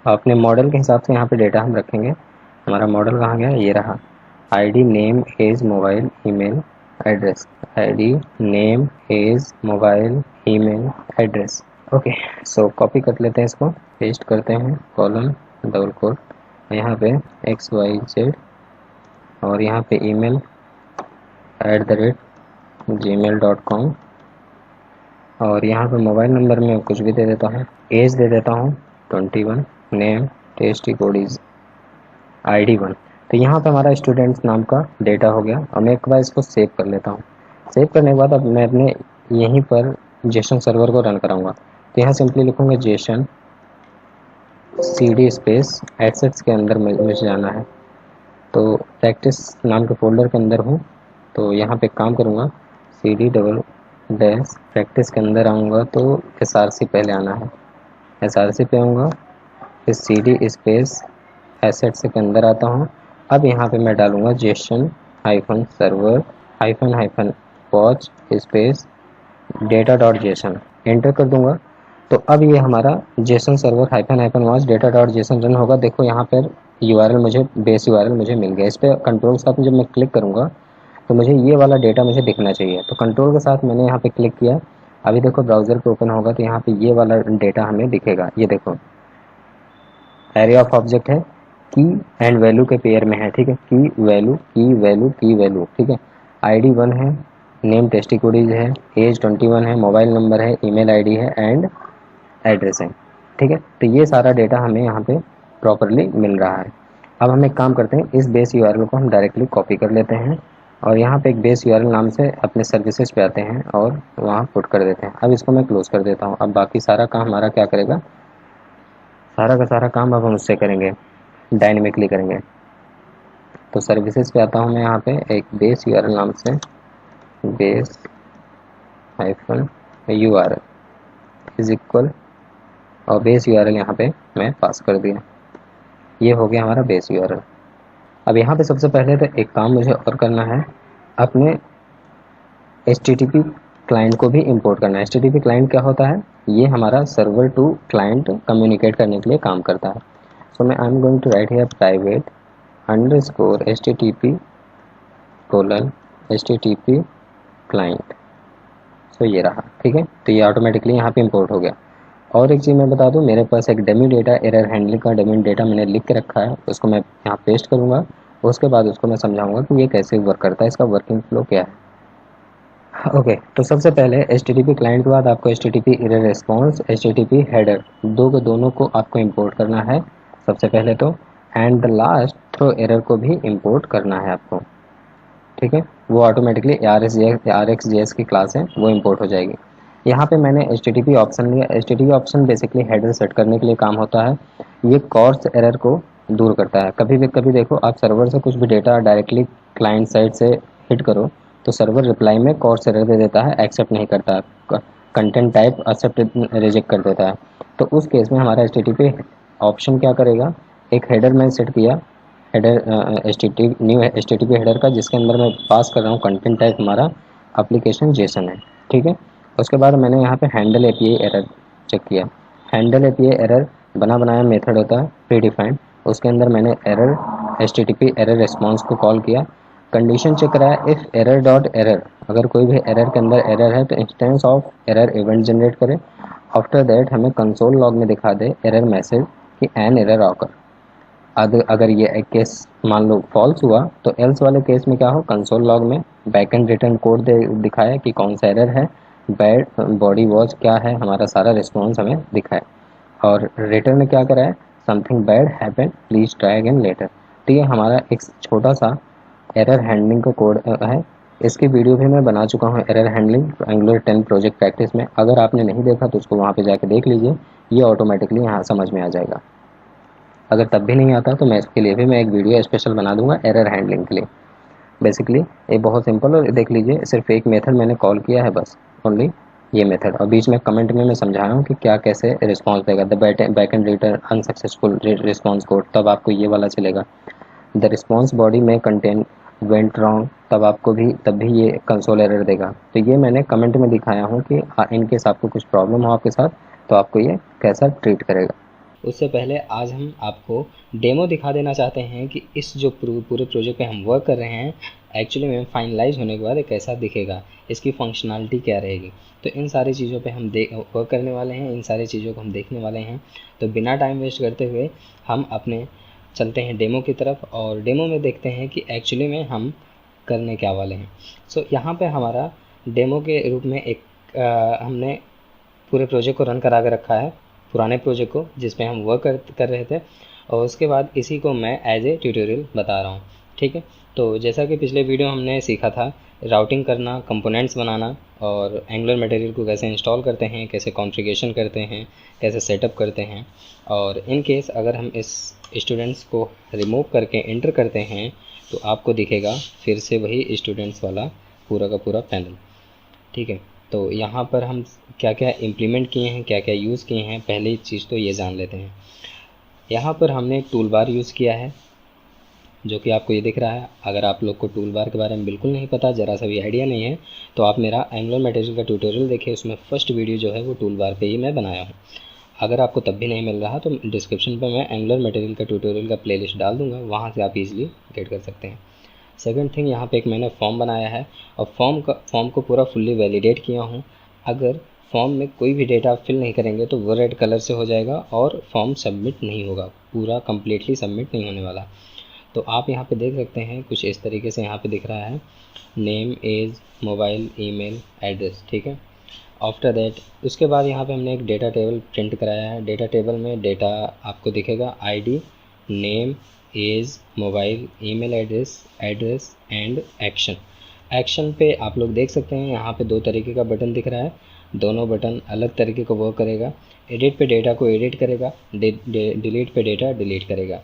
अपने मॉडल के हिसाब से यहाँ पे डेटा हम रखेंगे। हमारा मॉडल कहाँ गया, ये रहा। ID name age mobile email address, ID name age mobile email address. Okay, so copy कर लेते हैं, इसको पेस्ट करते हैं, कॉलम डबल कोट, यहाँ पे XYZ और यहाँ पे email @gmail.com और यहाँ पे मोबाइल नंबर में कुछ भी दे देता हूँ, एज दे देता हूँ 21, नेम टेस्टी कोडीज, ID 1। तो यहाँ पे हमारा स्टूडेंट्स नाम का डेटा हो गया। और मैं एक बार इसको सेव कर लेता हूँ। सेव करने के बाद अब मैं अपने यहीं पर जेसन सर्वर को रन कराऊंगा। तो यहाँ सिंपली लिखूँगा जेसन CD स्पेस एसेट्स के अंदर मुझे जाना है। तो प्रैक्टिस नाम के फोल्डर के अंदर हूँ, तो यहाँ पे काम करूँगा CD डबल डैश प्रैक्टिस के अंदर आऊँगा तो SRC पहले आना है, SRC पे आऊँगा, फिर CD स्पेस एसेट्स के अंदर आता हूँ। अब यहाँ पे मैं डालूँगा Jason hyphen server hyphen watch space data dot JSON, enter कर दूँगा। तो अब ये हमारा Jason server hyphen watch data dot JSON run होगा। देखो यहाँ पर URL मुझे बेस URL मुझे मिल गया। इस पर कंट्रोल के साथ जब मैं क्लिक करूँगा तो मुझे ये वाला डेटा मुझे दिखना चाहिए। तो कंट्रोल के साथ मैंने यहाँ पे क्लिक किया। अभी देखो ब्राउज़र पे ओपन होगा तो यहाँ पे ये वाला डेटा हमें दिखेगा। ये देखो एरे ऑफ ऑब्जेक्ट है, की एंड वैल्यू के पेयर में है, ठीक है। की वैल्यू, ठीक है। ID 1 है, नेम टेस्टी कोडीज है, एज 21 है, मोबाइल नंबर है, ईमेल ID है एंड एड्रेस है, ठीक है। तो ये सारा डेटा हमें यहाँ पे प्रॉपरली मिल रहा है। अब हम एक काम करते हैं, इस बेस URL को हम डायरेक्टली कॉपी कर लेते हैं और यहाँ पे एक बेस URL नाम से अपने सर्विसेज पे आते हैं और वहाँ पुट कर देते हैं। अब इसको मैं क्लोज कर देता हूँ। अब बाकी सारा काम हमारा क्या करेगा, सारा का सारा काम अब हम उससे करेंगे, डायनेमिकली करेंगे। तो सर्विसेज पे आता हूँ मैं, यहाँ पे एक बेस URL नाम से base hyphen URL is equal और बेस URL यहाँ पे मैं पास कर दिया। ये हो गया हमारा बेस URL। अब यहाँ पे सबसे पहले तो एक काम मुझे और करना है, अपने HTTP क्लाइंट को भी इंपोर्ट करना है। HTTP क्लाइंट क्या होता है, ये हमारा सर्वर टू क्लाइंट कम्युनिकेट करने के लिए काम करता है। सो मैं I am going to write here private underscore HTTP client. So ये रहा, ठीक है। तो ये ऑटोमेटिकली यहाँ पे इंपोर्ट हो गया। और एक चीज़ मैं बता दूं, मेरे पास एक डमी डेटा एरर हैंडलिंग का डमी डेटा मैंने लिख के रखा है, उसको मैं यहाँ पेस्ट करूँगा। उसके बाद उसको मैं समझाऊंगा कि ये कैसे वर्क करता है, इसका वर्किंग फ्लो क्या है। ओके, तो सबसे पहले HTTP क्लाइंट के बाद आपको HTTP error response, HTTP header दोनों को आपको इंपोर्ट करना है सबसे पहले तो, and the last throw error को भी इंपोर्ट करना है आपको, ठीक है। वो ऑटोमेटिकली RxJS की क्लास है, वो इंपोर्ट हो जाएगी। यहाँ पे मैंने HTTP ऑप्शन लिया। HTTP option basically header set करने के लिए काम होता है। ये कॉर्स एरर को दूर करता है। कभी देखो आप सर्वर से कुछ भी डेटा डायरेक्टली क्लाइंट साइड से हिट करो तो सर्वर रिप्लाई में कॉर्स एरर दे देता है, एक्सेप्ट नहीं करता, कंटेंट टाइप एक्सेप्ट रिजेक्ट कर देता है। तो उस केस में हमारा HTTP ऑप्शन क्या करेगा, एक हेडर मैंने सेट किया, हेडर न्यू HTTP हेडर का, जिसके अंदर मैं पास कर रहा हूँ कंटेंट टाइप हमारा एप्लीकेशन जेसन है, ठीक है। उसके बाद मैंने यहाँ पे हैंडल API एरर चेक किया। हैंडल API एरर बना बनाया मेथड होता है प्री डिफाइंड, उसके अंदर मैंने एरर HTTP एरर रिस्पॉन्स को कॉल किया। कंडीशन चेक करा है इफ़ एरर डॉट एरर, अगर कोई भी एरर के अंदर एरर है तो instance of error event generate करे। आफ्टर दैट हमें कंसोल लॉग में दिखा दे एरर मैसेज कि एन एरर ऑकर। अगर ये केस मान लो फॉल्स हुआ तो एल्स वाले केस में क्या हो, कंसोल लॉग में बैकएंड रिटर्न कोड दिखाए कि कौन सा एरर है, बैड बॉडी वॉच क्या है, हमारा सारा रिस्पॉन्स हमें दिखाए। और रिटर्न में क्या करा है, something bad happen please try again later. तो ये हमारा एक छोटा सा एरर हैंडलिंग का कोड है। इसकी वीडियो भी मैं बना चुका हूँ, error handling angular 10 project practice में। अगर आपने नहीं देखा तो उसको वहाँ पे जाके देख लीजिए, ये ऑटोमेटिकली यहाँ समझ में आ जाएगा। अगर तब भी नहीं आता तो मैं इसके लिए भी मैं एक वीडियो स्पेशल बना दूंगा एरर हैंडलिंग के लिए। बेसिकली ये बहुत सिंपल, और देख लीजिए सिर्फ एक मेथड मैंने कॉल किया है बस, ओनली ये मेथड। और बीच में कमेंट में मैं समझाया हूँ कि क्या कैसे रिस्पॉन्स देगा। The back and return unsuccessful response code, तब आपको ये वाला चलेगा। द रिस्पॉन्स बॉडी में कंटेन वेंट रॉन्ग, तब भी ये कंसोल एरर देगा। तो ये मैंने कमेंट में दिखाया हूँ कि इनकेस आपको कुछ प्रॉब्लम हो आपके साथ तो आपको ये कैसा ट्रीट करेगा। उससे पहले आज हम आपको डेमो दिखा देना चाहते हैं कि इस जो पूरे प्रोजेक्ट पे हम वर्क कर रहे हैं एक्चुअली में फाइनलाइज होने के बाद कैसा दिखेगा, इसकी फंक्शनलिटी क्या रहेगी। तो इन सारी चीज़ों पे हम वर्क करने वाले हैं, इन सारी चीज़ों को हम देखने वाले हैं। तो बिना टाइम वेस्ट करते हुए हम अपने चलते हैं डेमो की तरफ, और डेमो में देखते हैं कि एक्चुअली में हम करने क्या वाले हैं। सो यहाँ पे हमारा डेमो के रूप में एक हमने पूरे प्रोजेक्ट को रन करा के रखा है, पुराने प्रोजेक्ट को जिस पे हम वर्क कर रहे थे, और उसके बाद इसी को मैं एज ए ट्यूटोरियल बता रहा हूँ। ठीक है, तो जैसा कि पिछले वीडियो हमने सीखा था राउटिंग करना, कंपोनेंट्स बनाना, और एंगुलर मटेरियल को कैसे इंस्टॉल करते हैं, कैसे कॉन्फ़िगरेशन करते हैं, कैसे सेटअप करते हैं। और इन केस अगर हम इस स्टूडेंट्स को रिमूव करके एंटर करते हैं तो आपको दिखेगा फिर से वही स्टूडेंट्स वाला पूरा का पूरा पैनल। ठीक है, तो यहाँ पर हम क्या क्या इम्प्लीमेंट किए हैं, क्या क्या यूज़ किए हैं, पहली चीज़ तो ये जान लेते हैं। यहाँ पर हमने टूल बार यूज़ किया है जो कि आपको ये दिख रहा है। अगर आप लोग को टूल बार के बारे में बिल्कुल नहीं पता, ज़रा सा भी आइडिया नहीं है, तो आप मेरा एंगुलर मटेरियल का ट्यूटोरियल देखिए, उसमें फर्स्ट वीडियो जो है वो टूल बार पे ही मैं बनाया हूँ। अगर आपको तब भी नहीं मिल रहा तो डिस्क्रिप्शन पे मैं एंगुलर मटेरियल का ट्यूटोरियल का प्लेलिस्ट डाल दूँगा, वहाँ से आप ईज़िली गेट कर सकते हैं। सेकंड थिंग, यहाँ पे एक मैंने फॉर्म बनाया है और फॉर्म को पूरा फुल्ली वैलिडेट किया हूँ। अगर फॉर्म में कोई भी डेटा आप फिल नहीं करेंगे तो वो रेड कलर से हो जाएगा और फॉर्म सबमिट नहीं होगा, पूरा कम्प्लीटली सबमिट नहीं होने वाला। तो आप यहाँ पे देख सकते हैं कुछ इस तरीके से यहाँ पे दिख रहा है, name, age, mobile, email, address. ठीक है, आफ्टर दैट उसके बाद यहाँ पे हमने एक डेटा टेबल प्रिंट कराया है। डेटा टेबल में डेटा आपको दिखेगा ID, name, age, mobile, email address and action. Action पे आप लोग देख सकते हैं यहाँ पे दो तरीके का बटन दिख रहा है, दोनों बटन अलग तरीके को वर्क करेगा। एडिट पे डेटा को एडिट करेगा, डिलीट पे डेटा डिलीट करेगा।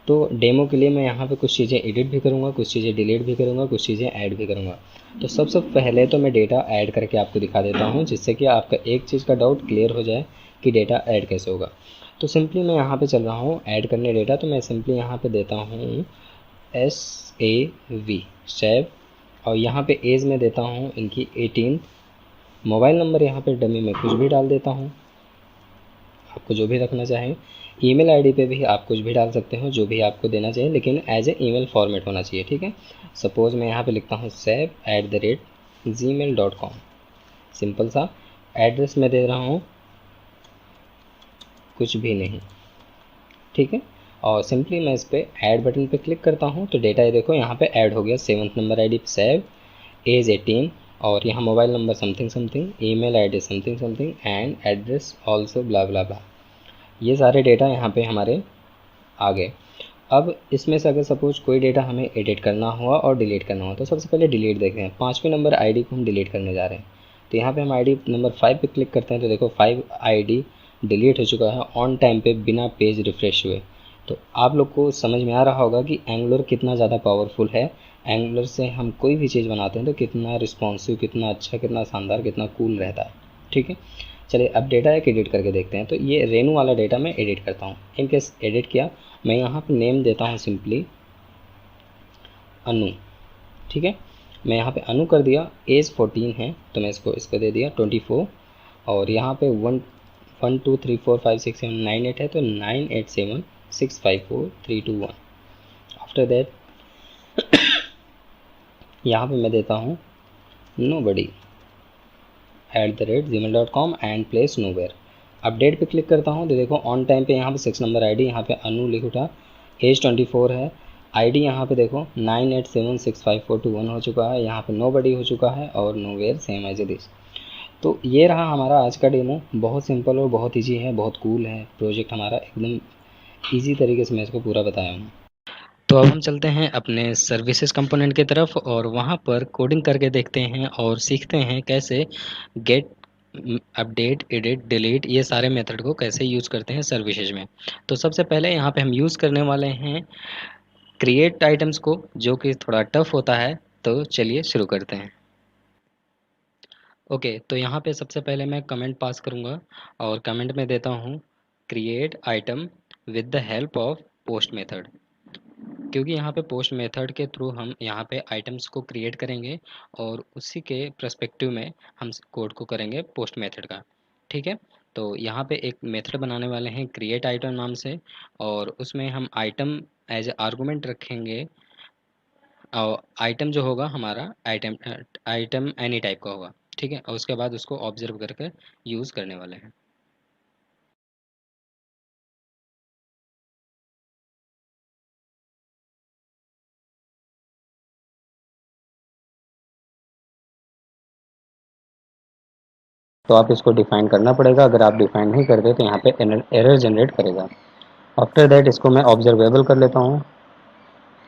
तो डेमो के लिए मैं यहाँ पे कुछ चीज़ें एडिट भी करूँगा, कुछ चीज़ें डिलीट भी करूँगा, कुछ चीज़ें ऐड भी करूँगा। तो सबसे पहले तो मैं डेटा ऐड करके आपको दिखा देता हूँ, जिससे कि आपका एक चीज़ का डाउट क्लियर हो जाए कि डेटा ऐड कैसे होगा। तो सिंपली मैं यहाँ पे चल रहा हूँ ऐड करने डेटा, तो मैं सिंपली यहाँ पे देता हूँ SAV सेव, और यहाँ पे एज में देता हूँ इनकी 18। मोबाइल नंबर यहाँ पे डमी में कुछ भी डाल देता हूँ, आपको जो भी रखना चाहें। ईमेल आईडी पे भी आप कुछ भी डाल सकते हो, जो भी आपको देना चाहिए, लेकिन एज ए ईमेल फॉर्मेट होना चाहिए। ठीक है, सपोज़ मैं यहाँ पे लिखता हूँ seb@gmail.com, सिंपल सा। एड्रेस में दे रहा हूँ कुछ भी नहीं। ठीक है, और सिंपली मैं इस पर ऐड बटन पे क्लिक करता हूँ तो डेटा ये देखो यहाँ पे ऐड हो गया। 7th number ID save, as 18, और यहाँ mobile number something something, email ID something something and address also blah blah blah. ये सारे डेटा यहाँ पे हमारे आ गए। अब इसमें से अगर सपोज कोई डेटा हमें एडिट करना हुआ और डिलीट करना हुआ तो सबसे पहले डिलीट देखते हैं। 5वें नंबर आईडी को हम डिलीट करने जा रहे हैं, तो यहाँ पे हम आईडी नंबर 5 पे क्लिक करते हैं तो देखो 5 आईडी डिलीट हो चुका है ऑन टाइम पे, बिना पेज रिफ्रेश हुए। तो आप लोग को समझ में आ रहा होगा कि एंगुलर कितना ज़्यादा पावरफुल है। एंगुलर से हम कोई भी चीज़ बनाते हैं तो कितना रिस्पॉन्सिव, कितना अच्छा, कितना शानदार, कितना कूल रहता है। ठीक है, चलिए अब डेटा एक एडिट करके देखते हैं। तो ये रेनू वाला डेटा मैं एडिट करता हूँ। इनकेस एडिट किया, मैं यहाँ पे नेम देता हूँ सिंपली अनु। ठीक है, मैं यहाँ पे अनु कर दिया। एज 14 है तो मैं इसको दे दिया 24, और यहाँ पे 1 2 3 4 5 6 7 9 8 है तो 987 6 5 4 3 2 1। आफ्टर दैट यहाँ पे मैं देता हूँ nobody@gmail.com and place nowhere. Update पे क्लिक करता हूँ तो देखो ऑन टाइम पे यहाँ पे 6 नंबर आईडी, यहाँ पे अनु लिख उठा, एज 24 है, आईडी यहाँ पे देखो 9876542 1 हो चुका है, यहाँ पे नोबडी हो चुका है और नोवेयर सेम एज दिस। तो ये रहा हमारा आज का डेमो। बहुत सिंपल और बहुत ईजी है, बहुत कूल है प्रोजेक्ट हमारा, एकदम ईजी तरीके से मैं इसको पूरा बताया हूँ। तो अब हम चलते हैं अपने सर्विसेज कंपोनेंट की तरफ और वहाँ पर कोडिंग करके देखते हैं और सीखते हैं कैसे गेट, अपडेट, एडिट, डिलीट ये सारे मेथड को कैसे यूज़ करते हैं सर्विसेज में। तो सबसे पहले यहाँ पे हम यूज़ करने वाले हैं क्रिएट आइटम्स को, जो कि थोड़ा टफ होता है। तो चलिए शुरू करते हैं। ओके, तो यहाँ पे सबसे पहले मैं कमेंट पास करूँगा और कमेंट में देता हूँ create item with the help of post method, क्योंकि यहाँ पे पोस्ट मेथड के थ्रू हम यहाँ पे आइटम्स को क्रिएट करेंगे और उसी के पर्सपेक्टिव में हम कोड को करेंगे पोस्ट मेथड का। ठीक है, तो यहाँ पे एक मेथड बनाने वाले हैं क्रिएट आइटम नाम से, और उसमें हम आइटम एज ए आर्गूमेंट रखेंगे। और आइटम जो होगा हमारा आइटम आइटम एनी टाइप का होगा। ठीक है, और उसके बाद उसको ऑब्जर्व करके यूज़ करने वाले हैं। तो आप इसको डिफाइन करना पड़ेगा, अगर आप डिफाइन नहीं करते तो यहाँ पे एरर जनरेट करेगा। आफ्टर दैट इसको मैं ऑब्जर्वेबल कर लेता हूँ।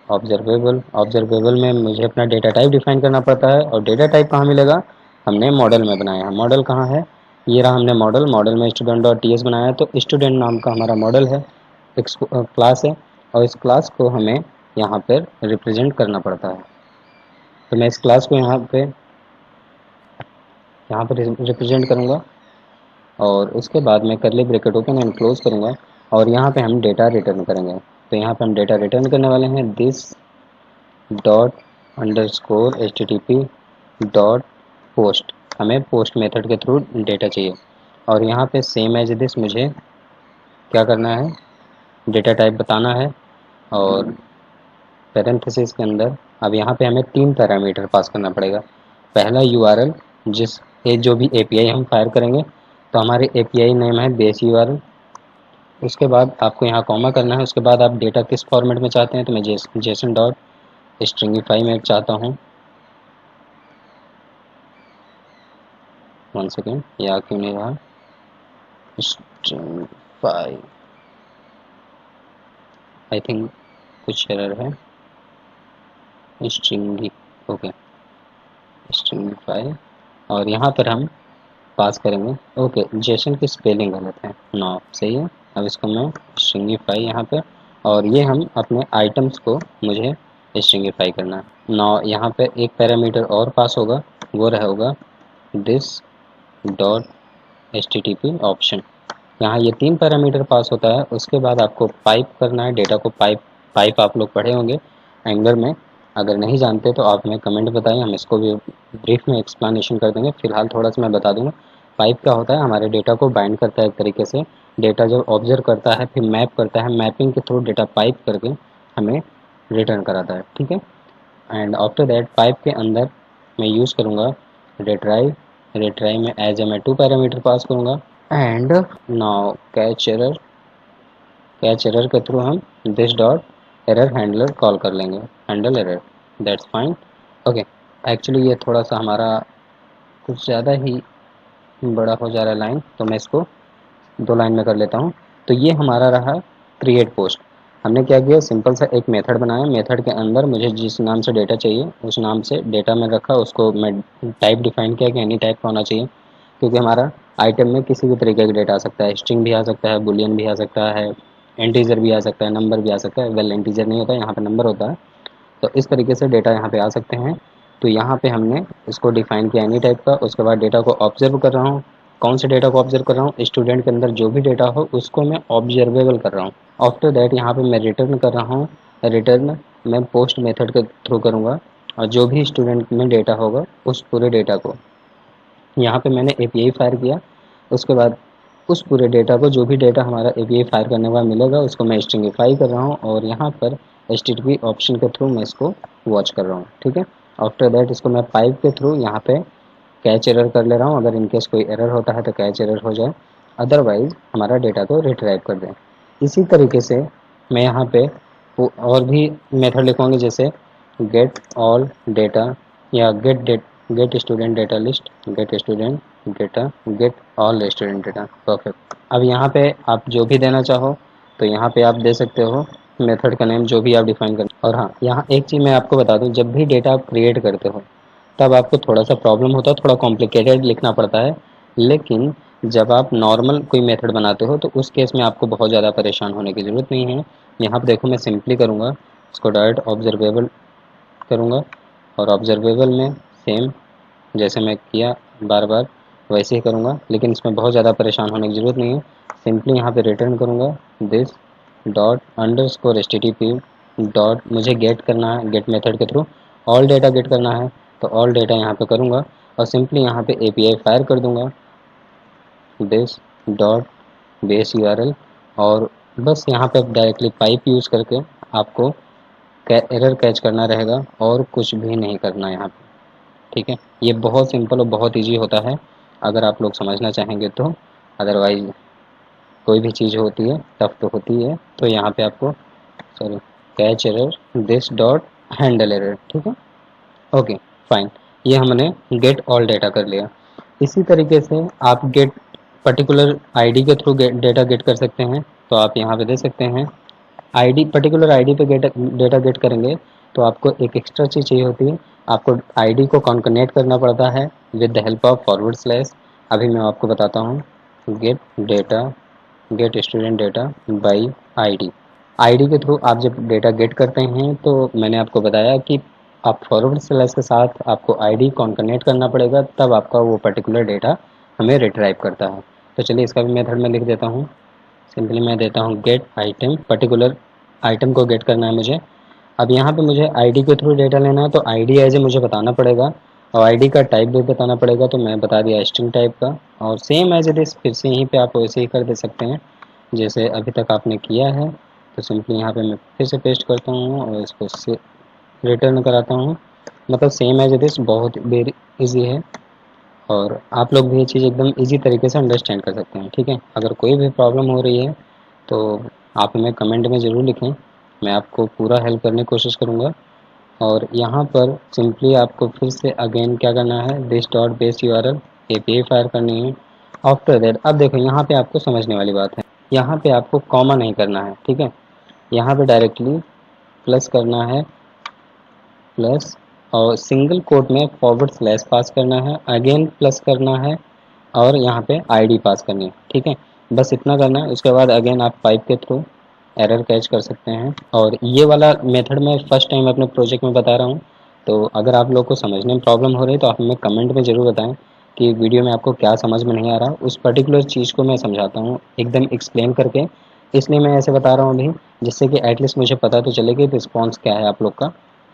ऑब्जर्वेबल में मुझे अपना डेटा टाइप डिफाइन करना पड़ता है, और डेटा टाइप कहाँ मिलेगा, हमने मॉडल में बनाया है। मॉडल कहाँ है, ये रहा हमने मॉडल में स्टूडेंट डॉट टी एस बनाया है। तो स्टूडेंट नाम का हमारा मॉडल है, एक क्लास है, और इस क्लास को हमें यहाँ पर रिप्रेजेंट करना पड़ता है। तो मैं इस क्लास को यहाँ पर रिप्रेजेंट करूँगा, और उसके बाद मैं करली ब्रैकेट ओपन एंड क्लोज करूँगा, और यहाँ पे हम डेटा रिटर्न करेंगे। तो यहाँ पे हम डेटा रिटर्न करने वाले हैं this dot underscore H T T P dot post. हमें पोस्ट मेथड के थ्रू डेटा चाहिए, और यहाँ पे सेम एज दिस मुझे क्या करना है, डेटा टाइप बताना है। और पैरेंथेसिस के अंदर अब यहाँ पे हमें 3 पैरामीटर पास करना पड़ेगा। पहला यूआरएल, जिस ये जो भी एपीआई हम फायर करेंगे, तो हमारे एपीआई नेम है बेस यूआरएल। उसके बाद आपको यहाँ कॉमा करना है। उसके बाद आप डेटा किस फॉर्मेट में चाहते हैं, तो मैं जेसन डॉट स्ट्रिंगिफाई में चाहता हूँ। 1 सेकेंड, या क्यों नहीं रहा, स्ट्रिंगिफाई, आई थिंक कुछ एरर है। स्ट्रिंगी, ओके, स्ट्रिंगिफाई, और यहाँ पर हम पास करेंगे। ओके, जेसन की स्पेलिंग गलत है, नो सही है। अब इसको मैं स्ट्रिंगिफाई यहाँ पे, और ये हम अपने आइटम्स को मुझे स्ट्रिंगिफाई करना है। नो यहाँ पे एक पैरामीटर और पास होगा, वो रहेगा this dot H T T P option. यहाँ ये 3 पैरामीटर पास होता है। उसके बाद आपको पाइप करना है डेटा को। पाइप आप लोग पढ़े होंगे एंगलर में, अगर नहीं जानते तो आप हमें कमेंट बताइए, हम इसको भी ब्रीफ में एक्सप्लेनेशन कर देंगे। फिलहाल थोड़ा सा मैं बता दूँगा। पाइप क्या होता है, हमारे डेटा को बाइंड करता है एक तरीके से। डेटा जब ऑब्जर्व करता है फिर मैप करता है, मैपिंग के थ्रू डेटा पाइप करके हमें रिटर्न कराता है। ठीक है, एंड आफ्टर दैट पाइप के अंदर मैं यूज़ करूँगा रिट्राइव। रिट्राइव में एज ए मैं 2 पैरामीटर पास करूँगा, एंड नाउ कैच एरर के थ्रू हम this dot error handler call कर लेंगे, handle error, that's fine. Okay, actually ये थोड़ा सा हमारा कुछ ज़्यादा ही बड़ा हो जा रहा है लाइन, तो मैं इसको 2 लाइन में कर लेता हूँ। तो ये हमारा रहा क्रिएट पोस्ट। हमने क्या किया, सिंपल सा एक मेथड बनाया। मेथड के अंदर मुझे जिस नाम से डेटा चाहिए उस नाम से डेटा में रखा, उसको मैं टाइप डिफाइन किया कि एनी टाइप का होना चाहिए, क्योंकि हमारा आइटम में किसी भी तरीके का डेटा आ सकता है। स्ट्रिंग भी आ सकता है, बुलियन भी आ सकता है, इंटीजर भी आ सकता है, नंबर भी आ सकता है। वेल, इंटीजर नहीं होता है, यहाँ पे नंबर होता है। तो इस तरीके से डेटा यहाँ पे आ सकते हैं। तो यहाँ पे हमने इसको डिफाइन किया एनी टाइप का। उसके बाद डेटा को ऑब्जर्व कर रहा हूँ। कौन से डेटा को ऑब्जर्व कर रहा हूँ, स्टूडेंट के अंदर जो भी डेटा हो उसको मैं ऑब्जर्वेबल कर रहा हूँ। आफ्टर दैट यहाँ पे मैं रिटर्न कर रहा हूँ। रिटर्न मैं पोस्ट मेथड के थ्रू करूँगा, और जो भी स्टूडेंट में डेटा होगा उस पूरे डेटा को यहाँ पे मैंने एपीआई फायर किया। उसके बाद उस पूरे डेटा को, जो भी डेटा हमारा एपीआई फायर करने के बाद मिलेगा, उसको मैं स्ट्रिंगिफाई कर रहा हूँ, और यहाँ पर एचटीटीपी ऑप्शन के थ्रू मैं इसको वॉच कर रहा हूँ। ठीक है, आफ्टर दैट इसको मैं पाइप के थ्रू यहाँ पे कैच एरर कर ले रहा हूँ। अगर इनकेस कोई एरर होता है तो कैच एरर हो जाए, अदरवाइज हमारा डेटा को रिट्राइव कर दें। इसी तरीके से मैं यहाँ पे और भी मेथड लिखूँगी, जैसे गेट ऑल डेटा, या get student data list, get student data get all student data, perfect. अब यहाँ पे आप जो भी देना चाहो तो यहाँ पे आप दे सकते हो, मेथड का नेम जो भी आप डिफाइन कर। और हाँ, यहाँ एक चीज़ मैं आपको बता दूँ, जब भी डेटा आप क्रिएट करते हो तब आपको थोड़ा सा प्रॉब्लम होता है, थोड़ा कॉम्प्लिकेटेड लिखना पड़ता है। लेकिन जब आप नॉर्मल कोई मेथड बनाते हो तो उस केस में आपको बहुत ज़्यादा परेशान होने की ज़रूरत नहीं है। यहाँ पर देखो मैं सिंपली करूँगा, इसको डायरेक्ट ऑब्जर्वेबल करूँगा और ऑब्जर्वेबल में सेम जैसे मैं किया बार बार वैसे ही करूँगा, लेकिन इसमें बहुत ज़्यादा परेशान होने की ज़रूरत नहीं है। सिंपली यहाँ पे रिटर्न करूँगा this dot underscore H T T P dot, मुझे गेट करना है, गेट मेथड के थ्रू ऑल डेटा गेट करना है, तो ऑल डेटा यहाँ पे करूँगा और सिंपली यहाँ पे एपीआई फायर कर दूँगा दिस डॉट बेस यूआरएल। और बस यहाँ पे डायरेक्टली पाइप यूज़ करके आपको एरर कैच करना रहेगा और कुछ भी नहीं करना यहाँ पे, ठीक है। ये बहुत सिंपल और बहुत इजी होता है अगर आप लोग समझना चाहेंगे तो। अदरवाइज कोई भी चीज़ होती है टफ तो होती है। तो यहाँ पे आपको sorry catch error this dot handle error, ठीक है, ओके फाइन। ये हमने गेट ऑल डेटा कर लिया। इसी तरीके से आप गेट पर्टिकुलर आईडी के थ्रू डेटा गेट कर सकते हैं। तो आप यहाँ पे दे सकते हैं आईडी, पर्टिकुलर आईडी पे डेटा गेट करेंगे तो आपको एक एक्स्ट्रा चीज़ चाहिए होती है, आपको आईडी को कॉन्कनेक्ट करना पड़ता है with the help of forward slash. अभी मैं आपको बताता हूँ, gate data gate student data by ID. ID के थ्रू आप जब डेटा गेट करते हैं तो मैंने आपको बताया कि आप फॉरवर्ड स्लैश के साथ आपको आईडी कॉन्कनेक्ट करना पड़ेगा, तब आपका वो पर्टिकुलर डेटा हमें रिट्राइव करता है। तो चलिए इसका भी मेथड मैं लिख देता हूँ। सिंपली मैं देता हूँ गेट आइटम, पर्टिकुलर आइटम को गेट करना है मुझे। अब यहाँ पे मुझे आईडी के थ्रू डेटा लेना है तो आईडी एज ए मुझे बताना पड़ेगा और आईडी का टाइप भी बताना पड़ेगा। तो मैं बता दिया स्ट्रिंग टाइप का, और सेम एज इट इज़ फिर से यहीं पे आप वैसे ही कर दे सकते हैं जैसे अभी तक आपने किया है। तो सिंपली यहाँ पे मैं फिर से पेस्ट करता हूँ और इसको से रिटर्न कराता हूँ। मतलब सेम एज इट इज़, बहुत वेरी इजी है और आप लोग भी ये चीज़ एकदम इजी तरीके से अंडरस्टैंड कर सकते हैं, ठीक है। अगर कोई भी प्रॉब्लम हो रही है तो आप हमें कमेंट में ज़रूर लिखें, मैं आपको पूरा हेल्प करने की कोशिश करूँगा। और यहाँ पर सिंपली आपको फिर से अगेन क्या करना है, this dot base URL API fire करनी है। आफ्टर दैट अब देखो यहाँ पे आपको समझने वाली बात है, यहाँ पे आपको कॉमा नहीं करना है, ठीक है। यहाँ पे डायरेक्टली प्लस करना है, प्लस और सिंगल कोट में फॉरवर्ड स्लैश पास करना है, अगेन प्लस करना है और यहाँ पे आईडी पास करनी है, ठीक है। बस इतना करना है। उसके बाद अगेन आप पाइप के थ्रू एरर कैच कर सकते हैं। और ये वाला मेथड मैं फर्स्ट टाइम अपने प्रोजेक्ट में बता रहा हूँ, तो अगर आप लोग को समझने में प्रॉब्लम हो रही है तो आप हमें कमेंट में ज़रूर बताएं कि वीडियो में आपको क्या समझ में नहीं आ रहा। उस पर्टिकुलर चीज़ को मैं समझाता हूँ एकदम एक्सप्लेन करके, इसलिए मैं ऐसे बता रहा हूँ अभी, जिससे कि एटलीस्ट मुझे पता तो चले कि रिस्पॉन्स क्या है आप लोग का,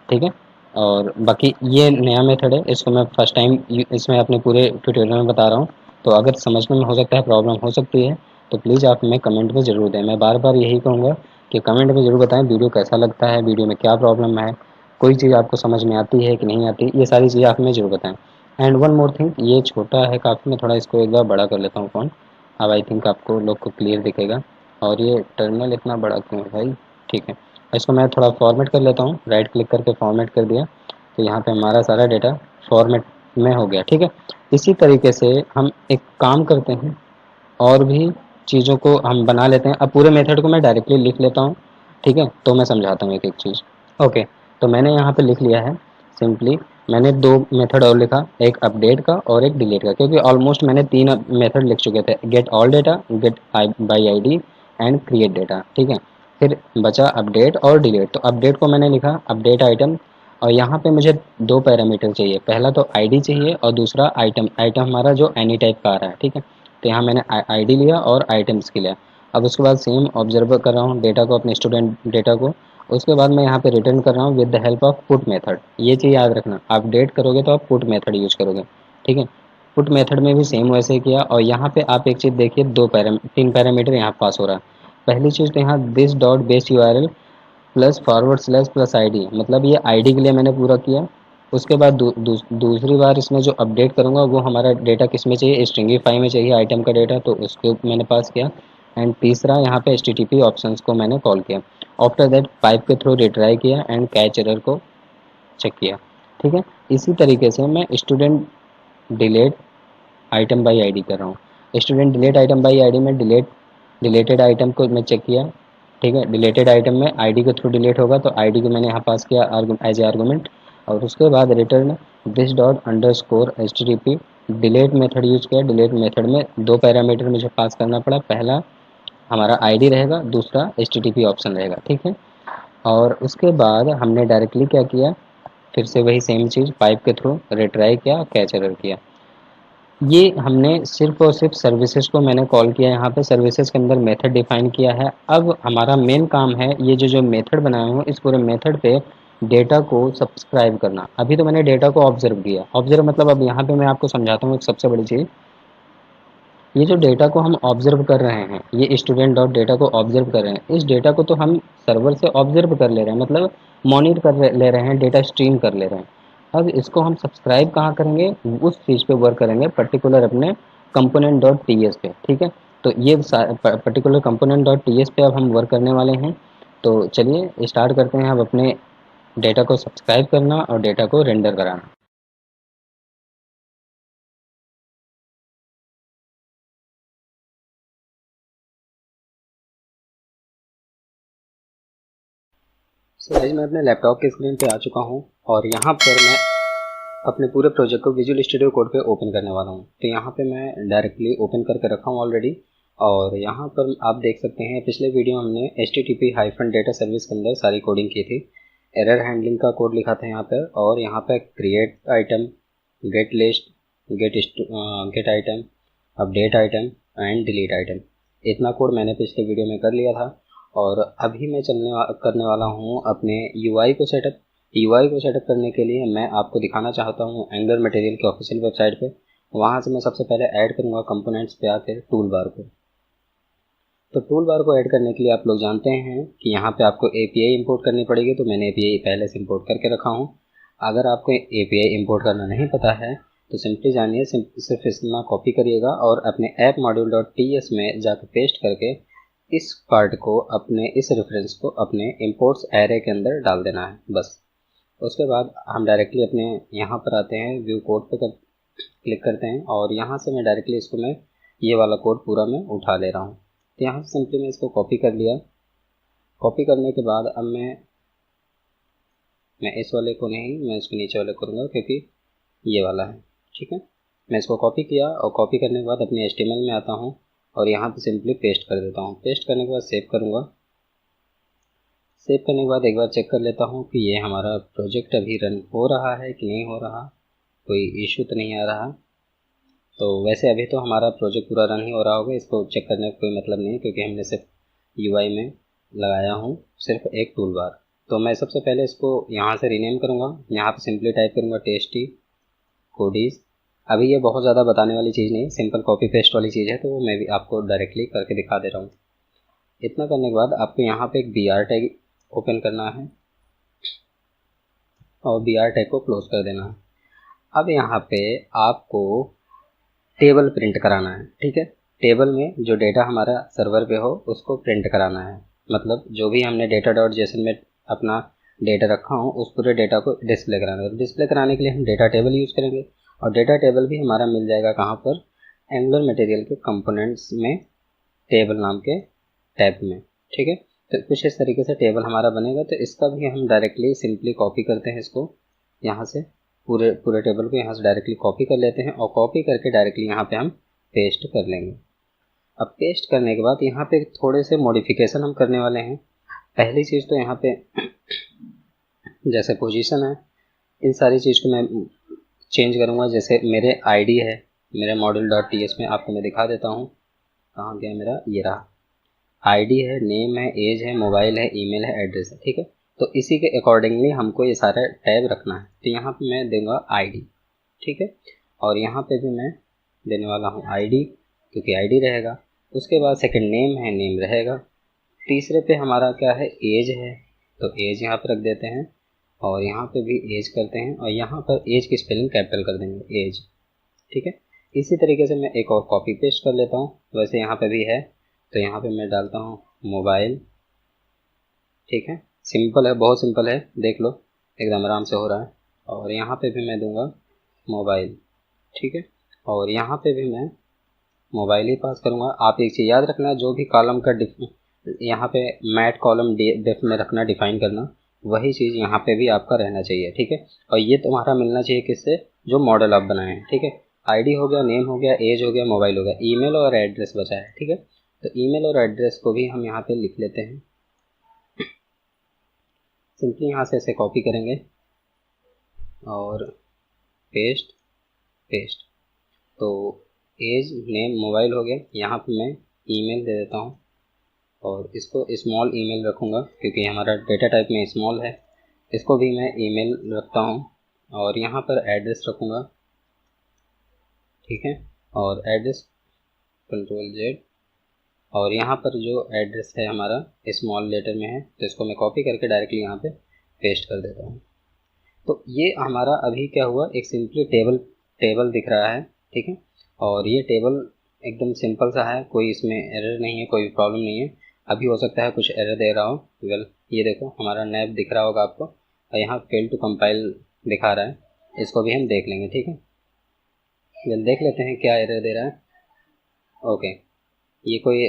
ठीक है। और बाकी ये नया मेथड है, इसको मैं फर्स्ट टाइम इसमें अपने पूरे ट्यूटोरियल में बता रहा हूँ। तो अगर समझने में हो सकता है प्रॉब्लम हो सकती है तो प्लीज़ आप हमें कमेंट में ज़रूर दें। मैं बार बार यही कहूँगा कि कमेंट में ज़रूर बताएं वीडियो कैसा लगता है, वीडियो में क्या प्रॉब्लम है, कोई चीज़ आपको समझ में आती है कि नहीं आती, ये सारी चीज़ें आप हमें ज़रूर बताएं। एंड वन मोर थिंग, ये छोटा है काफ़ी, मैं थोड़ा इसको एक बार बड़ा कर लेता हूँ फ़ॉन्ट। अब आई थिंक आपको लोग को क्लियर दिखेगा। और ये टर्मिनल इतना बड़ा क्यों है भाई, ठीक है। इसको मैं थोड़ा फॉर्मेट कर लेता हूँ, राइट क्लिक करके फॉर्मेट कर दिया तो यहाँ पे हमारा सारा डेटा फॉर्मेट में हो गया, ठीक है। इसी तरीके से हम एक काम करते हैं और भी चीज़ों को हम बना लेते हैं। अब पूरे मेथड को मैं डायरेक्टली लिख लेता हूँ, ठीक है, तो मैं समझाता हूँ एक एक चीज़। ओके, तो मैंने यहाँ पे लिख लिया है सिंपली। मैंने दो मेथड और लिखा, एक अपडेट का और एक डिलीट का, क्योंकि ऑलमोस्ट मैंने तीन मेथड लिख चुके थे, get all data, get by ID and create data, ठीक है। फिर बचा अपडेट और डिलीट। तो अपडेट को मैंने लिखा अपडेट आइटम, और यहाँ पे मुझे दो पैरामीटर चाहिए, पहला तो आईडी चाहिए और दूसरा आइटम। आइटम हमारा जो एनी टाइप का आ रहा है, ठीक है। तो यहाँ मैंने आईडी लिया और आइटम्स के लिया। अब उसके बाद सेम ऑब्जर्व कर रहा हूँ डेटा को, अपने स्टूडेंट डेटा को। उसके बाद मैं यहाँ पे रिटर्न कर रहा हूँ with the help of put method. ये चीज़ याद रखना, आप अपडेट करोगे तो आप पुट मेथड यूज़ करोगे, ठीक है। पुट मेथड में भी सेम वैसे ही किया। और यहाँ पे आप एक चीज़ देखिए, तीन पैरामीटर यहाँ पास हो रहा है। पहली चीज़ तो यहाँ this dot base URL plus forward slash plus ID, मतलब ये आईडी के लिए मैंने पूरा किया। उसके बाद दूसरी बार इसमें जो अपडेट करूँगा वो हमारा डेटा किस में चाहिए, स्ट्रिंगीफाई में चाहिए आइटम का डेटा, तो उसको मैंने पास किया। एंड तीसरा यहाँ पे HTTP ऑप्शंस को मैंने कॉल किया। आफ्टर दैट पाइप के थ्रू रिट्राई किया एंड कैच एरर को चेक किया, ठीक है। इसी तरीके से मैं student delete item by ID कर रहा हूँ। Student delete item by ID में डिलीटेड आइटम को मैं चेक किया, ठीक है। डिलीटेड आइटम में आईडी के थ्रू डिलीट होगा, तो आईडी को मैंने यहाँ पास किया एज ए आर्गूमेंट, और उसके बाद return this dot underscore HTTP delete method use किया। डिलीट मेथड में 2 पैरामीटर मुझे पास करना पड़ा, पहला हमारा आईडी रहेगा, दूसरा HTTP ऑप्शन रहेगा, ठीक है। और उसके बाद हमने डायरेक्टली क्या किया, फिर से वही सेम चीज़ पाइप के थ्रू रिट्राई किया, कैच एरर किया। ये हमने सिर्फ और सिर्फ सर्विसेज को मैंने कॉल किया, यहाँ पे सर्विसेज के अंदर मेथड डिफाइन किया है। अब हमारा मेन काम है ये जो मेथड बनाया हूँ, इस पूरे मेथड पे डेटा को सब्सक्राइब करना। अभी तो मैंने डेटा को ऑब्जर्व किया, ऑब्जर्व मतलब अब यहाँ पे मैं आपको समझाता हूँ एक सबसे बड़ी चीज़। ये जो डेटा को हम ऑब्जर्व कर रहे हैं, ये स्टूडेंट डॉट डेटा को ऑब्जर्व कर रहे हैं, इस डेटा को तो हम सर्वर से ऑब्जर्व कर ले रहे हैं, मतलब मॉनिटर कर ले रहे हैं, डेटा स्ट्रीम कर ले रहे हैं। अब इसको हम सब्सक्राइब कहाँ करेंगे, उस चीज़ पे वर्क करेंगे पर्टिकुलर अपने कंपोनेंट डॉट टी एस पे, ठीक है। तो ये particular component dot T S पे अब हम वर्क करने वाले हैं। तो चलिए स्टार्ट करते हैं अब अपने डेटा को सब्सक्राइब करना और डेटा को रेंडर कराना। सो गाइस मैं अपने लैपटॉप के स्क्रीन पे आ चुका हूँ, और यहाँ पर मैं अपने पूरे प्रोजेक्ट को विजुअल स्टूडियो कोड पे ओपन करने वाला हूँ। तो यहाँ पे मैं डायरेक्टली ओपन करके रखा हूँ ऑलरेडी, और यहाँ पर आप देख सकते हैं पिछले वीडियो हमने HTTP हाइफन डेटा सर्विस के अंदर सारी कोडिंग की थी। एरर हैंडलिंग का कोड लिखा था यहाँ पर, और यहाँ पे create item, gate list, gate item, update item and delete item, इतना कोड मैंने पिछले वीडियो में कर लिया था। और अभी मैं करने वाला हूँ अपने UI को सेटअप। UI को सेटअप करने के लिए मैं आपको दिखाना चाहता हूँ एंगुलर मटेरियल के ऑफिशियल वेबसाइट पे। वहाँ से मैं सबसे पहले ऐड करूँगा कंपोनेंट्स पे आकर टूल बार को। तो टूल बार को ऐड करने के लिए आप लोग जानते हैं कि यहाँ पे आपको API इंपोर्ट करनी पड़ेगी, तो मैंने API पहले से इंपोर्ट करके रखा हूँ। अगर आपको API इंपोर्ट करना नहीं पता है तो सिंपली जानिए, सिर्फ इतना कॉपी करिएगा और अपने ऐप मॉड्यूल डॉट TS में जाकर पेस्ट करके इस पार्ट को, अपने इस रेफरेंस को अपने इंपोर्ट्स एरे के अंदर डाल देना है बस। उसके बाद हम डायरेक्टली अपने यहाँ पर आते हैं, व्यू कोड पर क्लिक करते हैं, और यहाँ से मैं डायरेक्टली इसको मैं ये वाला कोड पूरा मैं उठा ले रहा हूँ। तो यहाँ से सिंपली मैं इसको कॉपी कर लिया। कॉपी करने के बाद अब मैं इस वाले को नहीं, मैं इसके नीचे वाले करूँगा क्योंकि ये वाला है, ठीक है। मैं इसको कॉपी किया, और कॉपी करने के बाद अपने HTML में आता हूँ और यहाँ पे सिंपली पेस्ट कर देता हूँ। पेस्ट करने के बाद सेव करूँगा। सेव करने के बाद एक बार चेक कर लेता हूँ कि ये हमारा प्रोजेक्ट अभी रन हो रहा है कि नहीं हो रहा, कोई इशू तो नहीं आ रहा। तो वैसे अभी तो हमारा प्रोजेक्ट पूरा रन ही हो रहा होगा, इसको चेक करने का कोई मतलब नहीं, क्योंकि हमने सिर्फ UI में लगाया हूँ सिर्फ एक टूल बार। तो मैं सबसे पहले इसको यहाँ से रीनेम करूँगा। यहाँ पे सिंपली टाइप करूँगा टेस्टी कोडीज। अभी ये बहुत ज़्यादा बताने वाली चीज़ नहीं, सिंपल कॉपी पेस्ट वाली चीज़ है, तो वो मैं भी आपको डायरेक्टली करके दिखा दे रहा हूँ। इतना करने के बाद आपको यहाँ पे एक BR टैग ओपन करना है और BR टैग को क्लोज कर देना है। अब यहाँ पे आपको टेबल प्रिंट कराना है, ठीक है। टेबल में जो डेटा हमारा सर्वर पे हो उसको प्रिंट कराना है, मतलब जो भी हमने डेटा डॉट जेसन में अपना डेटा रखा हो उस पूरे डेटा को डिस्प्ले कराना है। डिस्प्ले कराने के लिए हम डेटा टेबल यूज़ करेंगे, और डेटा टेबल भी हमारा मिल जाएगा कहाँ पर, एंगुलर मटेरियल के कंपोनेंट्स में, टेबल नाम के टैब में, ठीक है। तो कुछ इस तरीके से टेबल हमारा बनेगा। तो इसका भी हम डायरेक्टली सिंपली कॉपी करते हैं, इसको यहाँ से पूरे टेबल को यहाँ से डायरेक्टली कॉपी कर लेते हैं, और कॉपी करके डायरेक्टली यहाँ पे हम पेस्ट कर लेंगे। अब पेस्ट करने के बाद यहाँ पे थोड़े से मॉडिफिकेशन हम करने वाले हैं। पहली चीज़ तो यहाँ पे जैसे पोजीशन है, इन सारी चीज़ को मैं चेंज करूँगा। जैसे मेरे ID है, मेरे मॉडल डॉट TS में आपको मैं दिखा देता हूँ, कहाँ गया मेरा, ये रहा। ID है, नेम है, एज है, मोबाइल है, ईमेल है, एड्रेस है, ठीक है। तो इसी के अकॉर्डिंगली हमको ये सारा टैब रखना है। तो यहाँ पे मैं दूंगा ID, ठीक है, और यहाँ पे भी मैं देने वाला हूँ ID, क्योंकि ID रहेगा। उसके बाद सेकंड नेम है, नेम रहेगा। तीसरे पे हमारा क्या है, एज है, तो एज यहाँ पे रख देते हैं, और यहाँ पे भी एज करते हैं, और यहाँ पर एज की स्पेलिंग कैपिटल कर देंगे, एज, ठीक है। इसी तरीके से मैं एक और कॉपी पेस्ट कर लेता हूँ। वैसे यहाँ पे भी है, तो यहाँ पे मैं डालता हूँ मोबाइल, ठीक है। सिंपल है, बहुत सिंपल है, देख लो एकदम आराम से हो रहा है। और यहाँ पे भी मैं दूंगा मोबाइल, ठीक है। और यहाँ पे भी मैं मोबाइल ही पास करूँगा। आप एक चीज़ याद रखना, जो भी कॉलम का यहाँ पे मैट कॉलम डेफ में रखना, डिफाइन करना, वही चीज़ यहाँ पे भी आपका रहना चाहिए, ठीक है। और ये तुम्हारा मिलना चाहिए किससे, जो मॉडल आप बनाए हैं, ठीक है। आईडी हो गया, नेम हो गया, एज हो गया, मोबाइल हो गया, ईमेल और एड्रेस बचा है, ठीक है। तो ईमेल और एड्रेस को भी हम यहाँ पे लिख लेते हैं। सिंपली यहाँ से ऐसे कॉपी करेंगे और पेस्ट पेस्ट। तो एज, नेम, मोबाइल हो गया। यहाँ पे मैं ईमेल दे देता हूँ और इसको स्मॉल ईमेल रखूँगा क्योंकि हमारा डेटा टाइप में स्मॉल है। इसको भी मैं ईमेल रखता हूँ और यहाँ पर एड्रेस रखूँगा, ठीक है। और एड्रेस Ctrl+Z, और यहाँ पर जो एड्रेस है हमारा स्मॉल लेटर में है, तो इसको मैं कॉपी करके डायरेक्टली यहाँ पे पेस्ट कर देता हूँ। तो ये हमारा अभी क्या हुआ, एक सिंपली टेबल दिख रहा है, ठीक है। और ये टेबल एकदम सिंपल सा है, कोई इसमें एरर नहीं है, कोई प्रॉब्लम नहीं है। अभी हो सकता है कुछ एरर दे रहा हो। वेल, ये देखो हमारा नैब दिख रहा होगा आपको, और यहाँ फेल टू कंपाइल दिखा रहा है। इसको भी हम देख लेंगे, ठीक है। वेल, देख लेते हैं क्या एरर दे रहा है। ओके, ये कोई,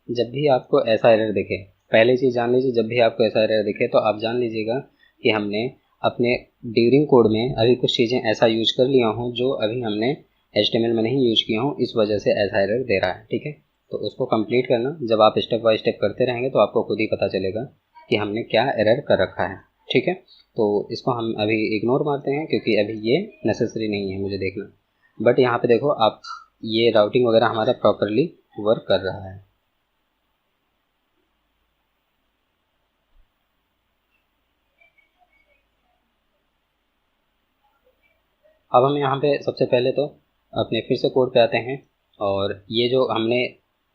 जब भी आपको ऐसा एरर दिखे, पहले चीज़ जान लीजिए, जब भी आपको ऐसा एरर दिखे तो आप जान लीजिएगा कि हमने अपने ड्यूरिंग कोड में अभी कुछ चीज़ें ऐसा यूज कर लिया हूँ जो अभी हमने HTML में नहीं यूज किया हूँ, इस वजह से ऐसा एरर दे रहा है, ठीक है। तो उसको कंप्लीट करना, जब आप स्टेप बाय स्टेप करते रहेंगे तो आपको खुद ही पता चलेगा कि हमने क्या एरर कर रखा है, ठीक है। तो इसको हम अभी इग्नोर मारते हैं क्योंकि अभी ये नेसेसरी नहीं है मुझे देखना। बट यहाँ पे देखो आप, ये राउटिंग वगैरह हमारा प्रॉपरली वर्क कर रहा है। अब हम यहाँ पे सबसे पहले तो अपने फिर से कोड पे आते हैं, और ये जो हमने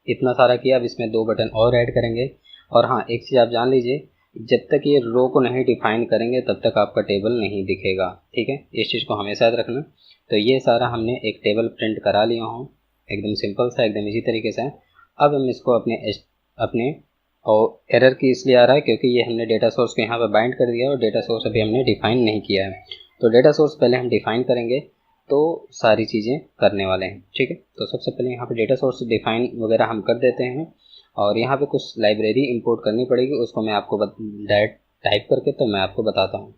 इतना सारा किया, अब इसमें 2 बटन और ऐड करेंगे। और हाँ, एक चीज़ आप जान लीजिए, जब तक ये रो को नहीं डिफाइन करेंगे तब तक आपका टेबल नहीं दिखेगा, ठीक है। इस चीज़ को हमेशा याद रखना। तो ये सारा हमने एक टेबल प्रिंट करा लिया हूँ, एकदम सिंपल सा, एकदम इजी तरीके से। अब हम इसको अपने और एरर की इसलिए आ रहा है क्योंकि ये हमने डेटा सोर्स को यहाँ पर बाइंड कर दिया और डेटा सोर्स अभी हमने डिफाइन नहीं किया है। तो डेटा सोर्स पहले हम डिफाइन करेंगे तो सारी चीज़ें करने वाले हैं, ठीक है। तो सबसे पहले यहाँ पे डेटा सोर्स डिफाइन वगैरह हम कर देते हैं, और यहाँ पे कुछ लाइब्रेरी इंपोर्ट करनी पड़ेगी, उसको मैं आपको डायरेक्ट टाइप करके तो मैं आपको बताता हूँ।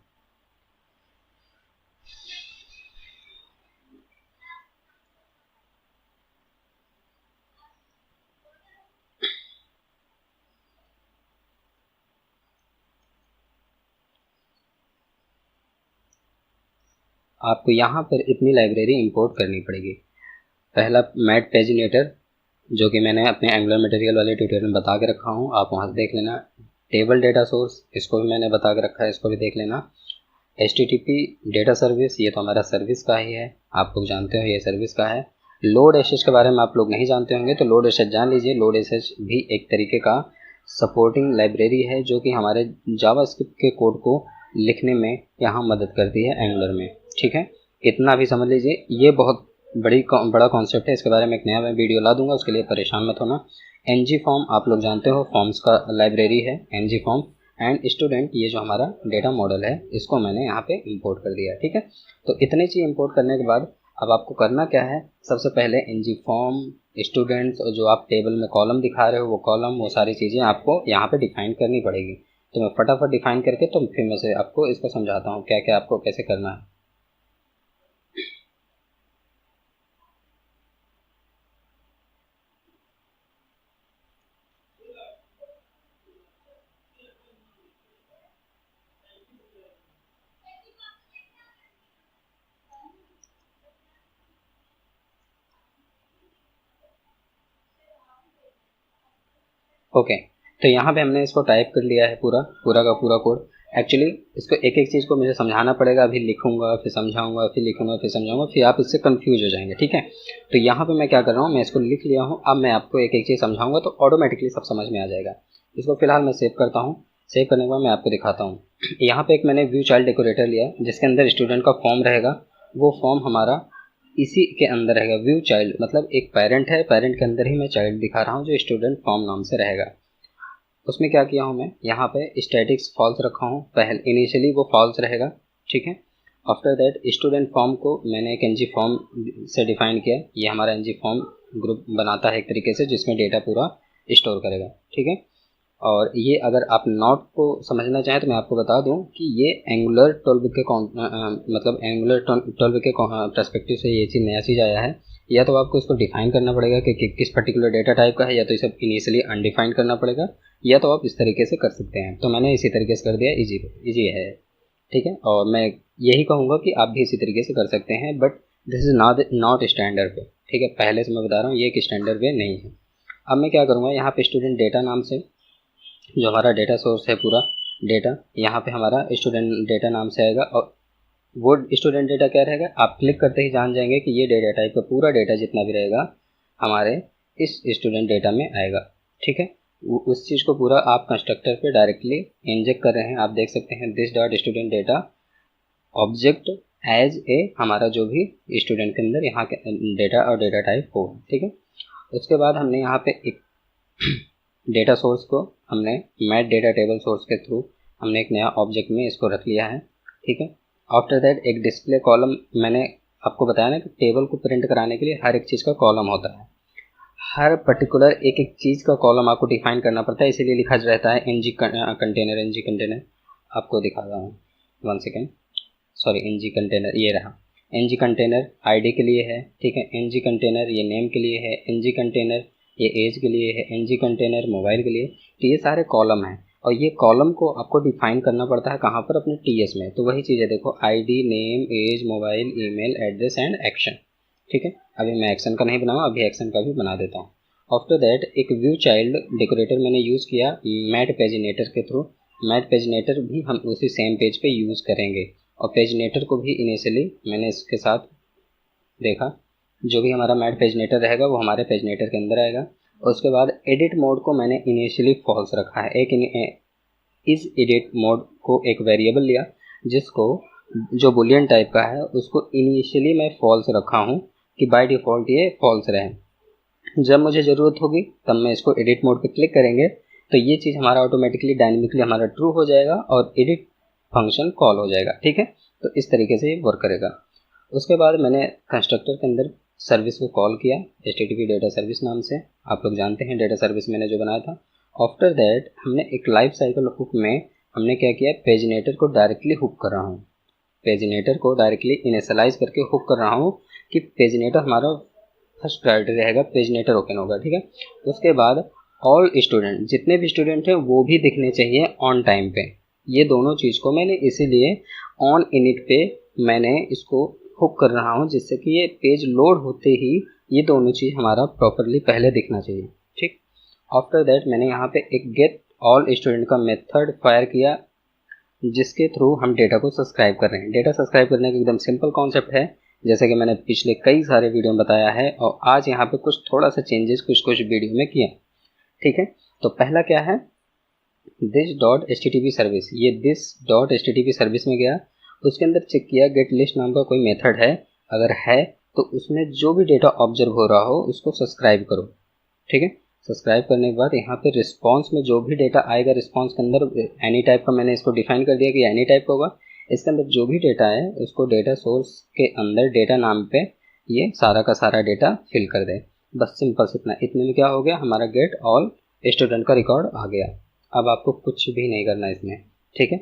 आपको यहाँ पर इतनी लाइब्रेरी इंपोर्ट करनी पड़ेगी। पहला मैट पेजिनेटर, जो कि मैंने अपने एंगुलर मटेरियल वाले ट्यूटोरियल में बता के रखा हूँ, आप वहाँ से देख लेना। टेबल डेटा सोर्स, इसको भी मैंने बता के रखा है, इसको भी देख लेना। HTTP डेटा सर्विस, ये तो हमारा सर्विस का ही है, आप लोग जानते हो ये सर्विस का है। लोड एसएच के बारे में आप लोग नहीं जानते होंगे, तो लोड एसएच जान लीजिए। लोड एसएच भी एक तरीके का सपोर्टिंग लाइब्रेरी है जो कि हमारे जावास्क्रिप्ट के कोड को लिखने में यहाँ मदद करती है एंगुलर में, ठीक है। इतना भी समझ लीजिए, ये बहुत बड़ा कॉन्सेप्ट है, इसके बारे में एक नया मैं वीडियो ला दूंगा, उसके लिए परेशान मत होना। NG फॉर्म आप लोग जानते हो, फॉर्म्स का लाइब्रेरी है NG फॉर्म। एंड स्टूडेंट, ये जो हमारा डेटा मॉडल है, इसको मैंने यहाँ पे इंपोर्ट कर दिया, ठीक है। तो इतनी चीज़ इंपोर्ट करने के बाद अब आपको करना क्या है, सबसे पहले NG फॉर्म, स्टूडेंट्स, और जो आप टेबल में कॉलम दिखा रहे हो वो कॉलम, वो सारी चीज़ें आपको यहाँ पे डिफाइन करनी पड़ेगी। तो मैं फटाफट डिफाइन करके तो फिर मैं से आपको इसको समझाता हूँ क्या क्या आपको कैसे करना है। ओके, तो यहाँ पे हमने इसको टाइप कर लिया है पूरा का पूरा कोड। एक्चुअली इसको एक एक चीज़ को मुझे समझाना पड़ेगा, अभी लिखूंगा फिर समझाऊंगा, फिर लिखूंगा फिर समझाऊंगा, फिर आप इससे कंफ्यूज हो जाएंगे, ठीक है। तो यहाँ पे मैं क्या कर रहा हूँ, मैं इसको लिख लिया हूँ, अब मैं आपको एक एक चीज़ समझाऊंगा तो ऑटोमेटिकली सब समझ में आ जाएगा। इसको फिलहाल मैं सेव करता हूँ। सेव करने के बाद मैं आपको दिखाता हूँ। यहाँ पे एक मैंने व्यू चाइल्ड डेकोरेटर लिया जिसके अंदर स्टूडेंट का फॉर्म रहेगा। वो फॉर्म हमारा इसी के अंदर रहेगा। व्यू चाइल्ड मतलब एक पेरेंट है, पेरेंट के अंदर ही मैं चाइल्ड दिखा रहा हूँ जो स्टूडेंट फॉर्म नाम से रहेगा। उसमें क्या किया हूँ मैं, यहाँ पे स्टैटिक्स फॉल्स रखा हूँ, पहले इनिशियली वो फॉल्स रहेगा, ठीक है। आफ्टर दैट स्टूडेंट फॉर्म को मैंने एक ng फॉर्म से डिफाइन किया। ये हमारा ng फॉर्म ग्रुप बनाता है एक तरीके से, जिसमें डेटा पूरा स्टोर करेगा, ठीक है। और ये अगर आप नॉट को समझना चाहें तो मैं आपको बता दूं कि ये एंगुलर 12 के मतलब एंगुलर 12 के पर्सपेक्टिव से ये चीज़ नया चीज़ आया है। या तो आपको इसको डिफाइन करना पड़ेगा कि किस पर्टिकुलर डेटा टाइप का है, या तो इसे इनिशियली अनडिफाइंड करना पड़ेगा, या तो आप इस तरीके से कर सकते हैं। तो मैंने इसी तरीके से कर दिया, ईजी है, ठीक है। और मैं यही कहूँगा कि आप भी इसी तरीके से कर सकते हैं, but this is not standard वे, ठीक है। पहले से मैं बता रहा हूँ ये एक स्टैंडर्ड वे नहीं है। अब मैं क्या करूँगा, यहाँ पे स्टूडेंट डेटा नाम से जो हमारा डेटा सोर्स है पूरा डेटा, यहाँ पे हमारा स्टूडेंट डेटा नाम से आएगा। और वो स्टूडेंट डेटा क्या रहेगा, आप क्लिक करते ही जान जाएंगे कि ये डेटा टाइप का पूरा डेटा जितना भी रहेगा हमारे इस स्टूडेंट डेटा में आएगा, ठीक है। उस चीज़ को पूरा आप कंस्ट्रक्टर पे डायरेक्टली इंजेक्ट कर रहे हैं। आप देख सकते हैं this dot student data object as a हमारा जो भी स्टूडेंट के अंदर यहाँ के डेटा और डेटा टाइप हो, ठीक है। उसके बाद हमने यहाँ पे एक डेटा सोर्स को हमने मैट डेटा टेबल सोर्स के थ्रू हमने एक नया ऑब्जेक्ट में इसको रख लिया है, ठीक है। आफ्टर दैट एक डिस्प्ले कॉलम, मैंने आपको बताया ना कि टेबल को प्रिंट कराने के लिए हर एक चीज़ का कॉलम होता है, हर पर्टिकुलर एक एक चीज़ का कॉलम आपको डिफाइन करना पड़ता है, इसीलिए लिखा रहता है ng कंटेनर। आपको दिखा रहा हूँ, 1 सेकेंड, सॉरी, ng कंटेनर ये रहा। ng कंटेनर आईडी के लिए है, ठीक है। ng कंटेनर ये नेम के लिए है, ng कंटेनर ये एज के लिए है, ng कंटेनर मोबाइल के लिए। तो ये सारे कॉलम हैं, और ये कॉलम को आपको डिफाइन करना पड़ता है कहाँ पर, अपने टीएस में। तो वही चीज़ है, देखो, ID, name, age, mobile, email address and action, ठीक है। अभी मैं एक्शन का नहीं बनाऊँ, अभी एक्शन का भी बना देता हूँ। आफ्टर दैट एक व्यू चाइल्ड डेकोरेटर मैंने यूज़ किया मैट पेजिनेटर के थ्रू। मैट पेजिनेटर भी हम उसी सेम पेज पे यूज़ करेंगे, और पेजिनेटर को भी इनिशियली मैंने इसके साथ देखा, जो भी हमारा मैट पेजिनेटर रहेगा वो हमारे पेजिनेटर के अंदर आएगा। और उसके बाद एडिट मोड को मैंने इनिशियली फॉल्स रखा है। इस एडिट मोड को एक वेरिएबल लिया जिसको जो बुलियन टाइप का है उसको इनिशियली मैं फॉल्स रखा हूँ कि बाय डिफ़ॉल्ट ये फॉल्स रहे। जब मुझे ज़रूरत होगी तब मैं इसको एडिट मोड पे क्लिक करेंगे तो ये चीज़ हमारा ऑटोमेटिकली डायनेमिकली हमारा ट्रू हो जाएगा और एडिट फंक्शन कॉल हो जाएगा, ठीक है। तो इस तरीके से ये वर्क करेगा। उसके बाद मैंने कंस्ट्रक्टर के अंदर सर्विस को कॉल किया HTTP डेटा सर्विस नाम से। आप लोग जानते हैं डेटा सर्विस मैंने जो बनाया था। आफ्टर दैट हमने एक लाइफ साइकिल हुक में हमने क्या किया, पेजिनेटर को डायरेक्टली हुक कर रहा हूँ। पेजिनेटर को डायरेक्टली इनिशियलाइज करके हुक कर रहा हूँ कि पेजिनेटर हमारा फर्स्ट प्रायोरिटी रहेगा, पेजिनेटर ओपन होगा, ठीक है। उसके बाद ऑल स्टूडेंट, जितने भी स्टूडेंट हैं वो भी दिखने चाहिए ऑन टाइम पे। ये दोनों चीज़ को मैंने इसीलिए ऑन इनिट पे मैंने इसको हुक कर रहा हूँ, जिससे कि ये पेज लोड होते ही ये दोनों चीज़ हमारा प्रॉपरली पहले दिखना चाहिए, ठीक। आफ्टर दैट मैंने यहाँ पे एक गेट ऑल स्टूडेंट का मेथड फायर किया जिसके थ्रू हम डेटा को सब्सक्राइब कर रहे हैं। डेटा सब्सक्राइब करने का एकदम सिंपल कॉन्सेप्ट है, जैसे कि मैंने पिछले कई सारे वीडियो में बताया है, और आज यहाँ पे कुछ थोड़ा सा चेंजेस कुछ वीडियो में किए, ठीक है। तो पहला क्या है, दिस डॉट HTTP सर्विस, ये दिस डॉट HTTP सर्विस में गया, उसके अंदर चेक किया गेट लिस्ट नाम का कोई मेथड है, अगर है तो उसमें जो भी डेटा ऑब्जर्व हो रहा हो उसको सब्सक्राइब करो, ठीक है। सब्सक्राइब करने के बाद यहाँ पे रिस्पॉन्स में जो भी डेटा आएगा, रिस्पॉन्स के अंदर एनी टाइप का मैंने इसको डिफाइन कर दिया कि एनी टाइप का होगा। इसके अंदर जो भी डेटा है उसको डेटा सोर्स के अंदर डेटा नाम पे ये सारा का सारा डेटा फिल कर दे। बस सिंपल से इतने में क्या हो गया, हमारा गेट ऑल स्टूडेंट का रिकॉर्ड आ गया। अब आपको कुछ भी नहीं करना इसमें, ठीक है।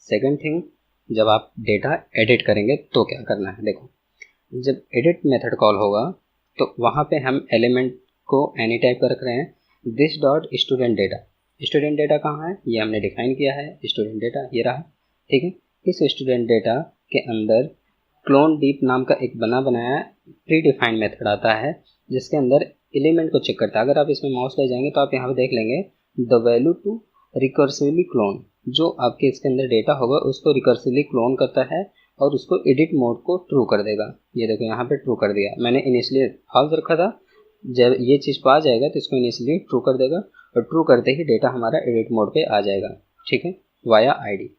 सेकेंड थिंग, जब आप डेटा एडिट करेंगे तो क्या करना है, देखो, जब एडिट मेथड कॉल होगा तो वहाँ पे हम एलिमेंट को एनी टाइप का रख रहे हैं, this dot student data. Student data कहाँ है, ये हमने डिफाइन किया है, स्टूडेंट डेटा ये रहा, ठीक है। इस स्टूडेंट डेटा के अंदर क्लोन डीप नाम का एक बनाया प्री डिफाइंड मेथड आता है जिसके अंदर एलिमेंट को चेक करता है। अगर आप इसमें माउस ले जाएंगे तो आप यहाँ पे देख लेंगे the value to recursively clone, जो आपके इसके अंदर डेटा होगा उसको रिकर्सिवली क्लोन करता है और उसको एडिट मोड को ट्रू कर देगा। ये देखो यहाँ पे ट्रू कर दिया, मैंने इनिशियली फॉल्स रखा था, जब ये चीज़ पा जाएगा तो इसको इनिशियली ट्रू कर देगा और ट्रू करते ही डेटा हमारा एडिट मोड पे आ जाएगा, ठीक है, वाया आईडी।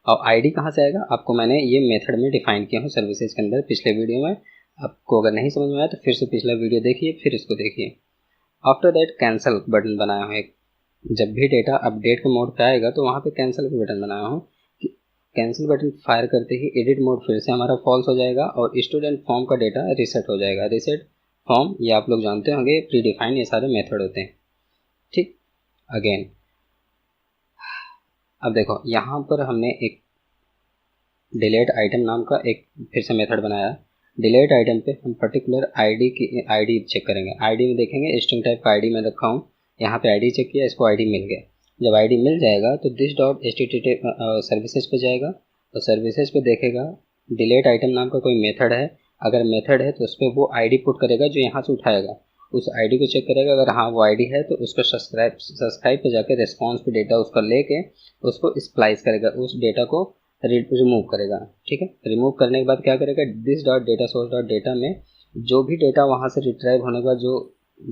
और आईडी कहाँ से आएगा, आपको मैंने ये मेथड में डिफाइन किया हूँ सर्विसेज के अंदर पिछले वीडियो में। आपको अगर नहीं समझ में आया तो फिर से पिछला वीडियो देखिए, फिर इसको देखिए। आफ्टर दैट कैंसिल बटन बनाया हूँ एक, जब भी डेटा अपडेट के मोड पे आएगा तो वहाँ पे कैंसिल का बटन बनाया हूँ कि कैंसिल बटन फायर करते ही एडिट मोड फिर से हमारा फॉल्स हो जाएगा और स्टूडेंट फॉर्म का डेटा रीसेट हो जाएगा। रीसेट फॉर्म ये आप लोग जानते होंगे, प्री डिफाइन ये सारे मेथड होते हैं। ठीक, अगेन अब देखो यहाँ पर हमने एक डिलीट आइटम नाम का एक फिर से मेथड बनाया। डिलीट आइटम पे हम पर्टिकुलर आईडी की आईडी चेक करेंगे। आईडी में देखेंगे स्ट्रिंग टाइप का आईडी मैं रखा हूँ, यहाँ पे आईडी चेक किया, इसको आईडी मिल गया। जब आईडी मिल जाएगा तो दिस डॉट HTTP सर्विसेज पे जाएगा और सर्विसेज पे देखेगा डिलीट आइटम नाम का कोई मेथड है। अगर मेथड है तो उस पर वो आईडी पुट करेगा जो यहाँ से उठाएगा, उस आईडी को चेक करेगा। अगर हाँ वो आईडी है तो उसको सब्सक्राइब पे जाके रिस्पॉन्स पे डेटा उसका लेके उसको स्प्लाइस करेगा, उस डेटा को रिमूव करेगा। ठीक है, रिमूव करने के बाद क्या करेगा, this dot data source dot data में जो भी डेटा वहाँ से रिट्राइव होने का जो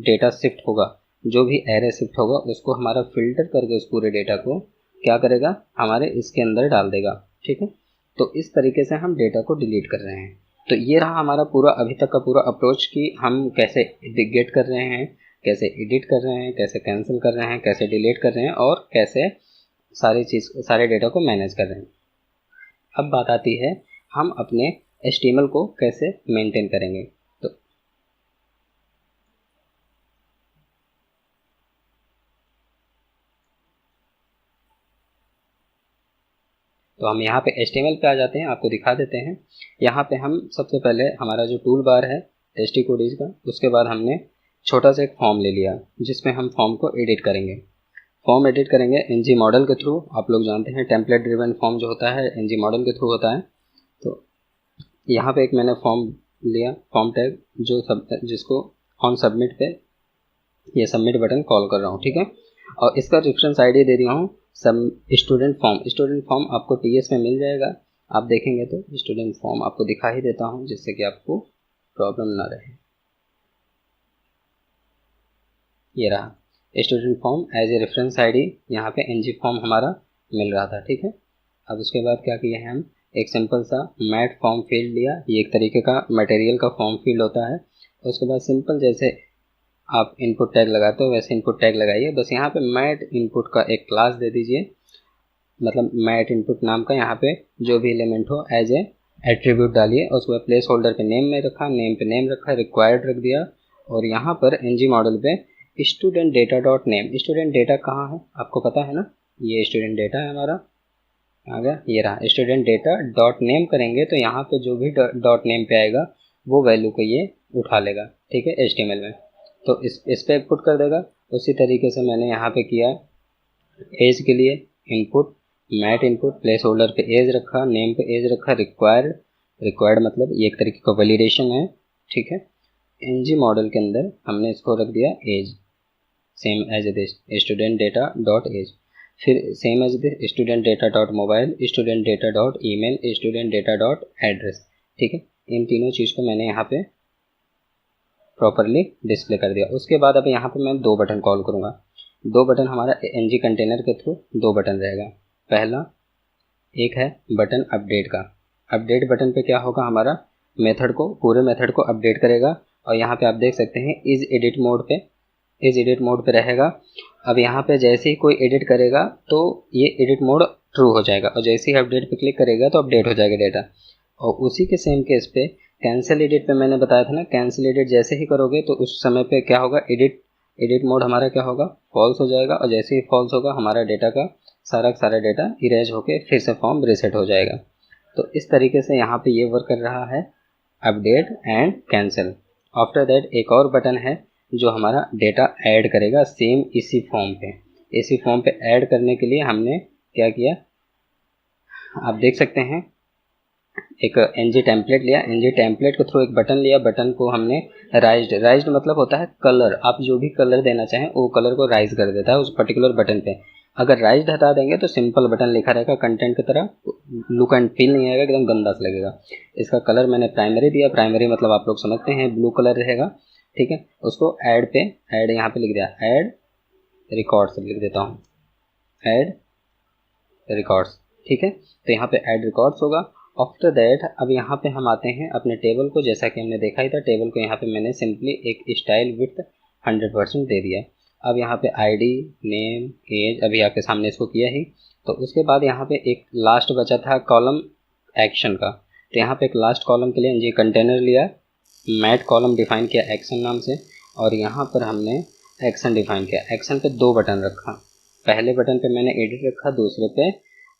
डेटा शिफ्ट होगा, जो भी एरे शिफ्ट होगा, उसको हमारा फिल्टर करके उस पूरे डेटा को क्या करेगा, हमारे इसके अंदर डाल देगा। ठीक है, तो इस तरीके से हम डेटा को डिलीट कर रहे हैं। तो ये रहा हमारा पूरा अभी तक का पूरा अप्रोच कि हम कैसे गेट कर रहे हैं, कैसे एडिट कर रहे हैं, कैसे कैंसिल कर रहे हैं, कैसे डिलीट कर रहे हैं और कैसे सारे डेटा को मैनेज कर रहे हैं। अब बात आती है हम अपने HTML को कैसे मेंटेन करेंगे। तो हम यहाँ पे HTML पे आ जाते हैं, आपको दिखा देते हैं। यहाँ पे हम सबसे पहले हमारा जो टूल बार है टेस्टिकोडीज का, उसके बाद हमने छोटा सा एक फॉर्म ले लिया जिसमें हम फॉर्म को एडिट करेंगे। फॉर्म एडिट करेंगे NG मॉडल के थ्रू। आप लोग जानते हैं टेम्पलेट ड्रिवन फॉर्म जो होता है NG मॉडल के थ्रू होता है। तो यहाँ पे एक मैंने फॉर्म लिया, फॉर्म टैग जिसको ऑन सबमिट पे ये सबमिट बटन कॉल कर रहा हूँ। ठीक है, और इसका रेफरेंस ID दे दिया हूँ स्टूडेंट फॉर्म। स्टूडेंट फॉर्म आपको TS में मिल जाएगा, आप देखेंगे तो स्टूडेंट फॉर्म आपको दिखा ही देता हूँ जिससे कि आपको प्रॉब्लम ना रहे। ये रहा student form as a reference ID, यहाँ पे NG फॉर्म हमारा मिल रहा था। ठीक है, अब उसके बाद क्या किया है, हम एक सिंपल सा मैट फॉर्म फील्ड लिया। ये एक तरीके का मटेरियल का फॉर्म फील्ड होता है। उसके बाद सिंपल जैसे आप इनपुट टैग लगाते हो वैसे इनपुट टैग लगाइए। बस यहाँ पे मैट इनपुट का एक क्लास दे दीजिए, मतलब मैट इनपुट नाम का यहाँ पे जो भी एलिमेंट हो एज ए एट्रीब्यूट डालिए। उसके बाद प्लेस होल्डर पे नेम में रखा, नेम पे नेम रखा, रिक्वायर्ड रख दिया और यहाँ पर NG मॉडल पे student data dot name. Student data कहाँ है आपको पता है ना, ये स्टूडेंट डेटा है हमारा, आ गया, ये रहा स्टूडेंट डेटा डॉट नेम। करेंगे तो यहाँ पे जो भी डॉट नेम पे आएगा वो वैल्यू को ये उठा लेगा। ठीक है, HTML में तो इस पे पुट कर देगा। उसी तरीके से मैंने यहाँ पे किया एज के लिए input mat input, placeholder पे एज रखा, नेम पे एज रखा, रिक्वायर्ड मतलब ये एक तरीके का वैलिडेशन है। ठीक है, NG मॉडल के अंदर हमने इसको रख दिया age, same as this student data dot age, फिर same as this student data dot mobile, student data dot email, student data dot address. ठीक है, इन तीनों चीज़ को मैंने यहाँ पे प्रॉपरली डिस्प्ले कर दिया। उसके बाद अब यहाँ पे मैं 2 बटन कॉल करूँगा। 2 बटन हमारा NG कंटेनर के थ्रू 2 बटन रहेगा। पहला एक है बटन अपडेट का। अपडेट बटन पे क्या होगा, हमारा मेथड को पूरे मेथड को अपडेट करेगा और यहाँ पे आप देख सकते हैं इज एडिट मोड पे रहेगा। अब यहाँ पे जैसे ही कोई एडिट करेगा तो ये एडिट मोड ट्रू हो जाएगा और जैसे ही अपडेट पे क्लिक करेगा तो अपडेट हो जाएगा डेटा। और उसी के सेम केस पे कैंसिल एडिट पे मैंने बताया था ना, कैंसिल एडिट जैसे ही करोगे तो उस समय पे क्या होगा, एडिट मोड हमारा क्या होगा, फॉल्स हो जाएगा और जैसे ही फॉल्स होगा हमारा डेटा का सारा डेटा इरेज होके फिर से फॉर्म रीसेट हो जाएगा। तो इस तरीके से यहाँ पे ये वर्क कर रहा है update and cancel. After that एक और बटन है जो हमारा डेटा ऐड करेगा सेम इसी फॉर्म पे ऐड करने के लिए हमने क्या किया, आप देख सकते हैं एक NG टेम्पलेट लिया, NG टेम्पलेट के थ्रू एक बटन लिया, बटन को हमने राइज्ड मतलब होता है कलर, आप जो भी कलर देना चाहें वो कलर को राइज कर देता है उस पर्टिकुलर बटन पे। अगर राइज्ड हटा देंगे तो सिंपल बटन लिखा रहेगा कंटेंट की तरह, लुक एंड फील नहीं आएगा, एकदम गंदा सा लगेगा। इसका कलर मैंने प्राइमरी दिया, प्राइमरी मतलब आप लोग समझते हैं ब्लू कलर रहेगा। ठीक है, उसको ऐड यहाँ पे लिख दिया, ऐड रिकॉर्ड्स लिख देता हूँ, ऐड रिकॉर्ड्स। ठीक है, तो यहाँ पे ऐड रिकॉर्ड्स होगा। आफ्टर दैट अब यहाँ पे हम आते हैं अपने टेबल को, जैसा कि हमने देखा ही था टेबल को यहाँ पे मैंने सिंपली एक स्टाइल विड्थ 100% दे दिया। अब यहाँ पे ID नेम एज अभी आपके सामने इसको किया ही, तो उसके बाद यहाँ पे एक लास्ट बचा था कॉलम एक्शन का। तो यहाँ पे एक लास्ट कॉलम के लिए ये कंटेनर लिया, मैट कॉलम डिफाइन किया एक्शन नाम से, और यहाँ पर हमने एक्शन डिफाइन किया। एक्शन पे 2 बटन रखा। पहले बटन पे मैंने एडिट रखा, दूसरे पे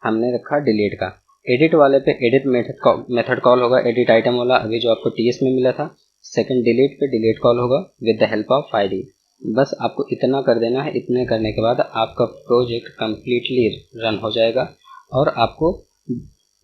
हमने रखा डिलीट का। एडिट वाले पे एडिट मेथड कॉल होगा, एडिट आइटम वाला अभी जो आपको टीएस में मिला था। सेकंड डिलीट पे डिलीट कॉल होगा with the help of ID. बस आपको इतना कर देना है। इतने करने के बाद आपका प्रोजेक्ट कम्प्लीटली रन हो जाएगा और आपको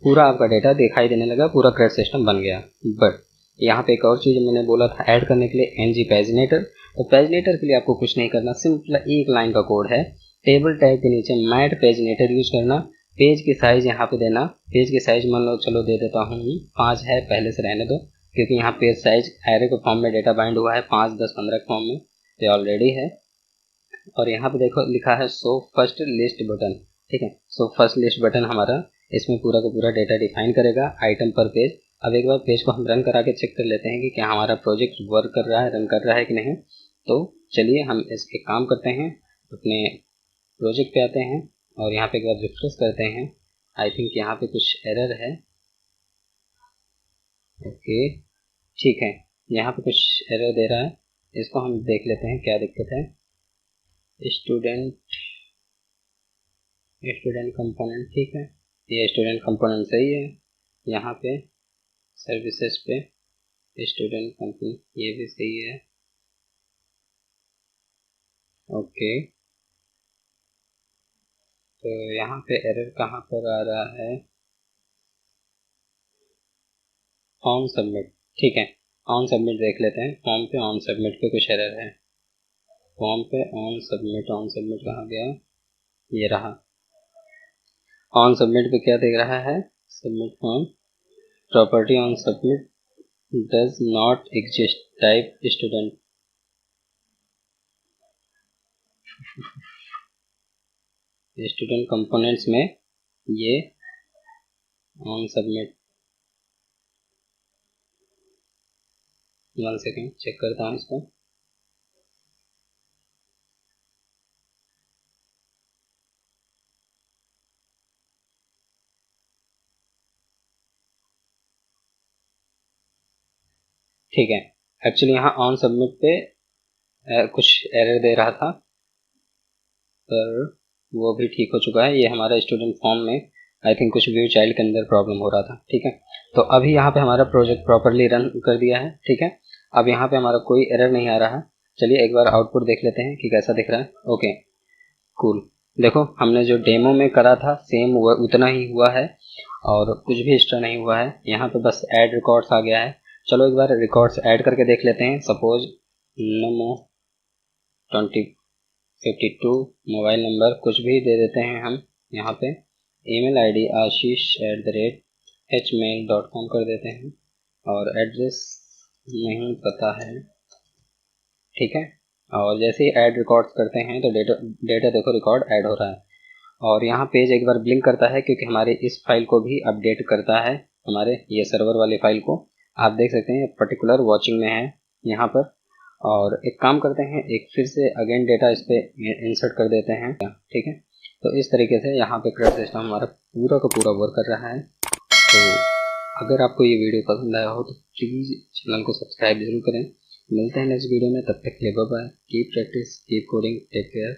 पूरा आपका डेटा दिखाई देने लगा, पूरा क्रेड सिस्टम बन गया। बट यहाँ पे एक और चीज़ मैंने बोला था ऐड करने के लिए, एनजी पेजनेटर। तो पेजनेटर के लिए आपको कुछ नहीं करना, सिंपल एक लाइन का कोड है। टेबल टैग के नीचे मैट पेजनेटर यूज करना। पेज की साइज यहाँ पे देना। पेज की साइज मान लो चलो दे देता हूँ 5 है, पहले से रहने दो, क्योंकि यहाँ पेज साइज एरे के फॉर्म में डेटा बाइंड हुआ है 5, 10, 15 के फॉर्म में, तो ऑलरेडी है। और यहाँ पे देखो लिखा है शो फर्स्ट लिस्ट बटन, ठीक है। शो फर्स्ट लिस्ट बटन हमारा इसमें पूरा का पूरा डेटा डिफाइन करेगा आइटम पर पेज। अब एक बार पेज को हम रन करा के चेक कर लेते हैं कि क्या हमारा प्रोजेक्ट वर्क कर रहा है, रन कर रहा है कि नहीं। तो चलिए हम इसके काम करते हैं, अपने प्रोजेक्ट पे आते हैं और यहाँ पे एक बार रिफ्रेश करते हैं। आई थिंक यहाँ पे कुछ एरर है। ओके ठीक है, यहाँ पे कुछ एरर दे रहा है, इसको हम देख लेते हैं क्या दिक्कत है। स्टूडेंट कंपोनेंट, ठीक है, ये स्टूडेंट कंपोनेंट सही है। यहाँ पे सर्विसेज पे स्टूडेंट कंपनी ये भी सही है। ओके, तो यहाँ पे एरर कहाँ पर आ रहा है, ऑन सबमिट, ठीक है। ऑन सबमिट देख लेते हैं। फॉर्म पे ऑन सबमिट पे कुछ एरर है। फॉर्म पे ऑन सबमिट कहाँ गया, ये रहा। ऑन सबमिट पे क्या दिख रहा है, submit form property on submit does not exist, type student. Student components में ये ऑन सबमिट, 1 सेकेंड चेक करता हूँ इसको। ठीक है, एक्चुअली यहाँ ऑन सबमिट पे कुछ एरर दे रहा था, पर वो भी ठीक हो चुका है। ये हमारा स्टूडेंट फॉर्म में आई थिंक कुछ व्यू चाइल्ड के अंदर प्रॉब्लम हो रहा था, ठीक है। तो अभी यहाँ पे हमारा प्रोजेक्ट प्रॉपरली रन कर दिया है, ठीक है। अब यहाँ पे हमारा कोई एरर नहीं आ रहा है। चलिए एक बार आउटपुट देख लेते हैं कि कैसा दिख रहा है। ओके कूल, देखो हमने जो डेमो में करा था सेम वो उतना ही हुआ है और कुछ भी एक्स्ट्रा नहीं हुआ है। यहाँ पे बस ऐड रिकॉर्ड्स आ गया है। चलो एक बार रिकॉर्ड्स ऐड करके देख लेते हैं। सपोज नमो 2052 मोबाइल नंबर कुछ भी दे देते हैं हम। यहाँ पे ईमेल आईडी ashish@hmail.com कर देते हैं और एड्रेस नहीं पता है, ठीक है। और जैसे ही ऐड रिकॉर्ड्स करते हैं तो डेटा देखो रिकॉर्ड ऐड हो रहा है। और यहाँ पेज एक बार ब्लिंक करता है क्योंकि हमारे इस फाइल को भी अपडेट करता है, हमारे ये सर्वर वाले फाइल को। आप देख सकते हैं पर्टिकुलर वॉचिंग में है यहाँ पर। और एक काम करते हैं, एक फिर से अगेन डेटा इस पर इंसर्ट कर देते हैं, ठीक है। तो इस तरीके से यहाँ पे क्रेड सिस्टम हमारा पूरा का पूरा वर्क कर रहा है। तो अगर आपको ये वीडियो पसंद आया हो तो प्लीज़ चैनल को सब्सक्राइब जरूर करें। मिलते हैं नेक्स्ट वीडियो में, तब तक के लिए bye bye. Keep practice, keep coding, take care.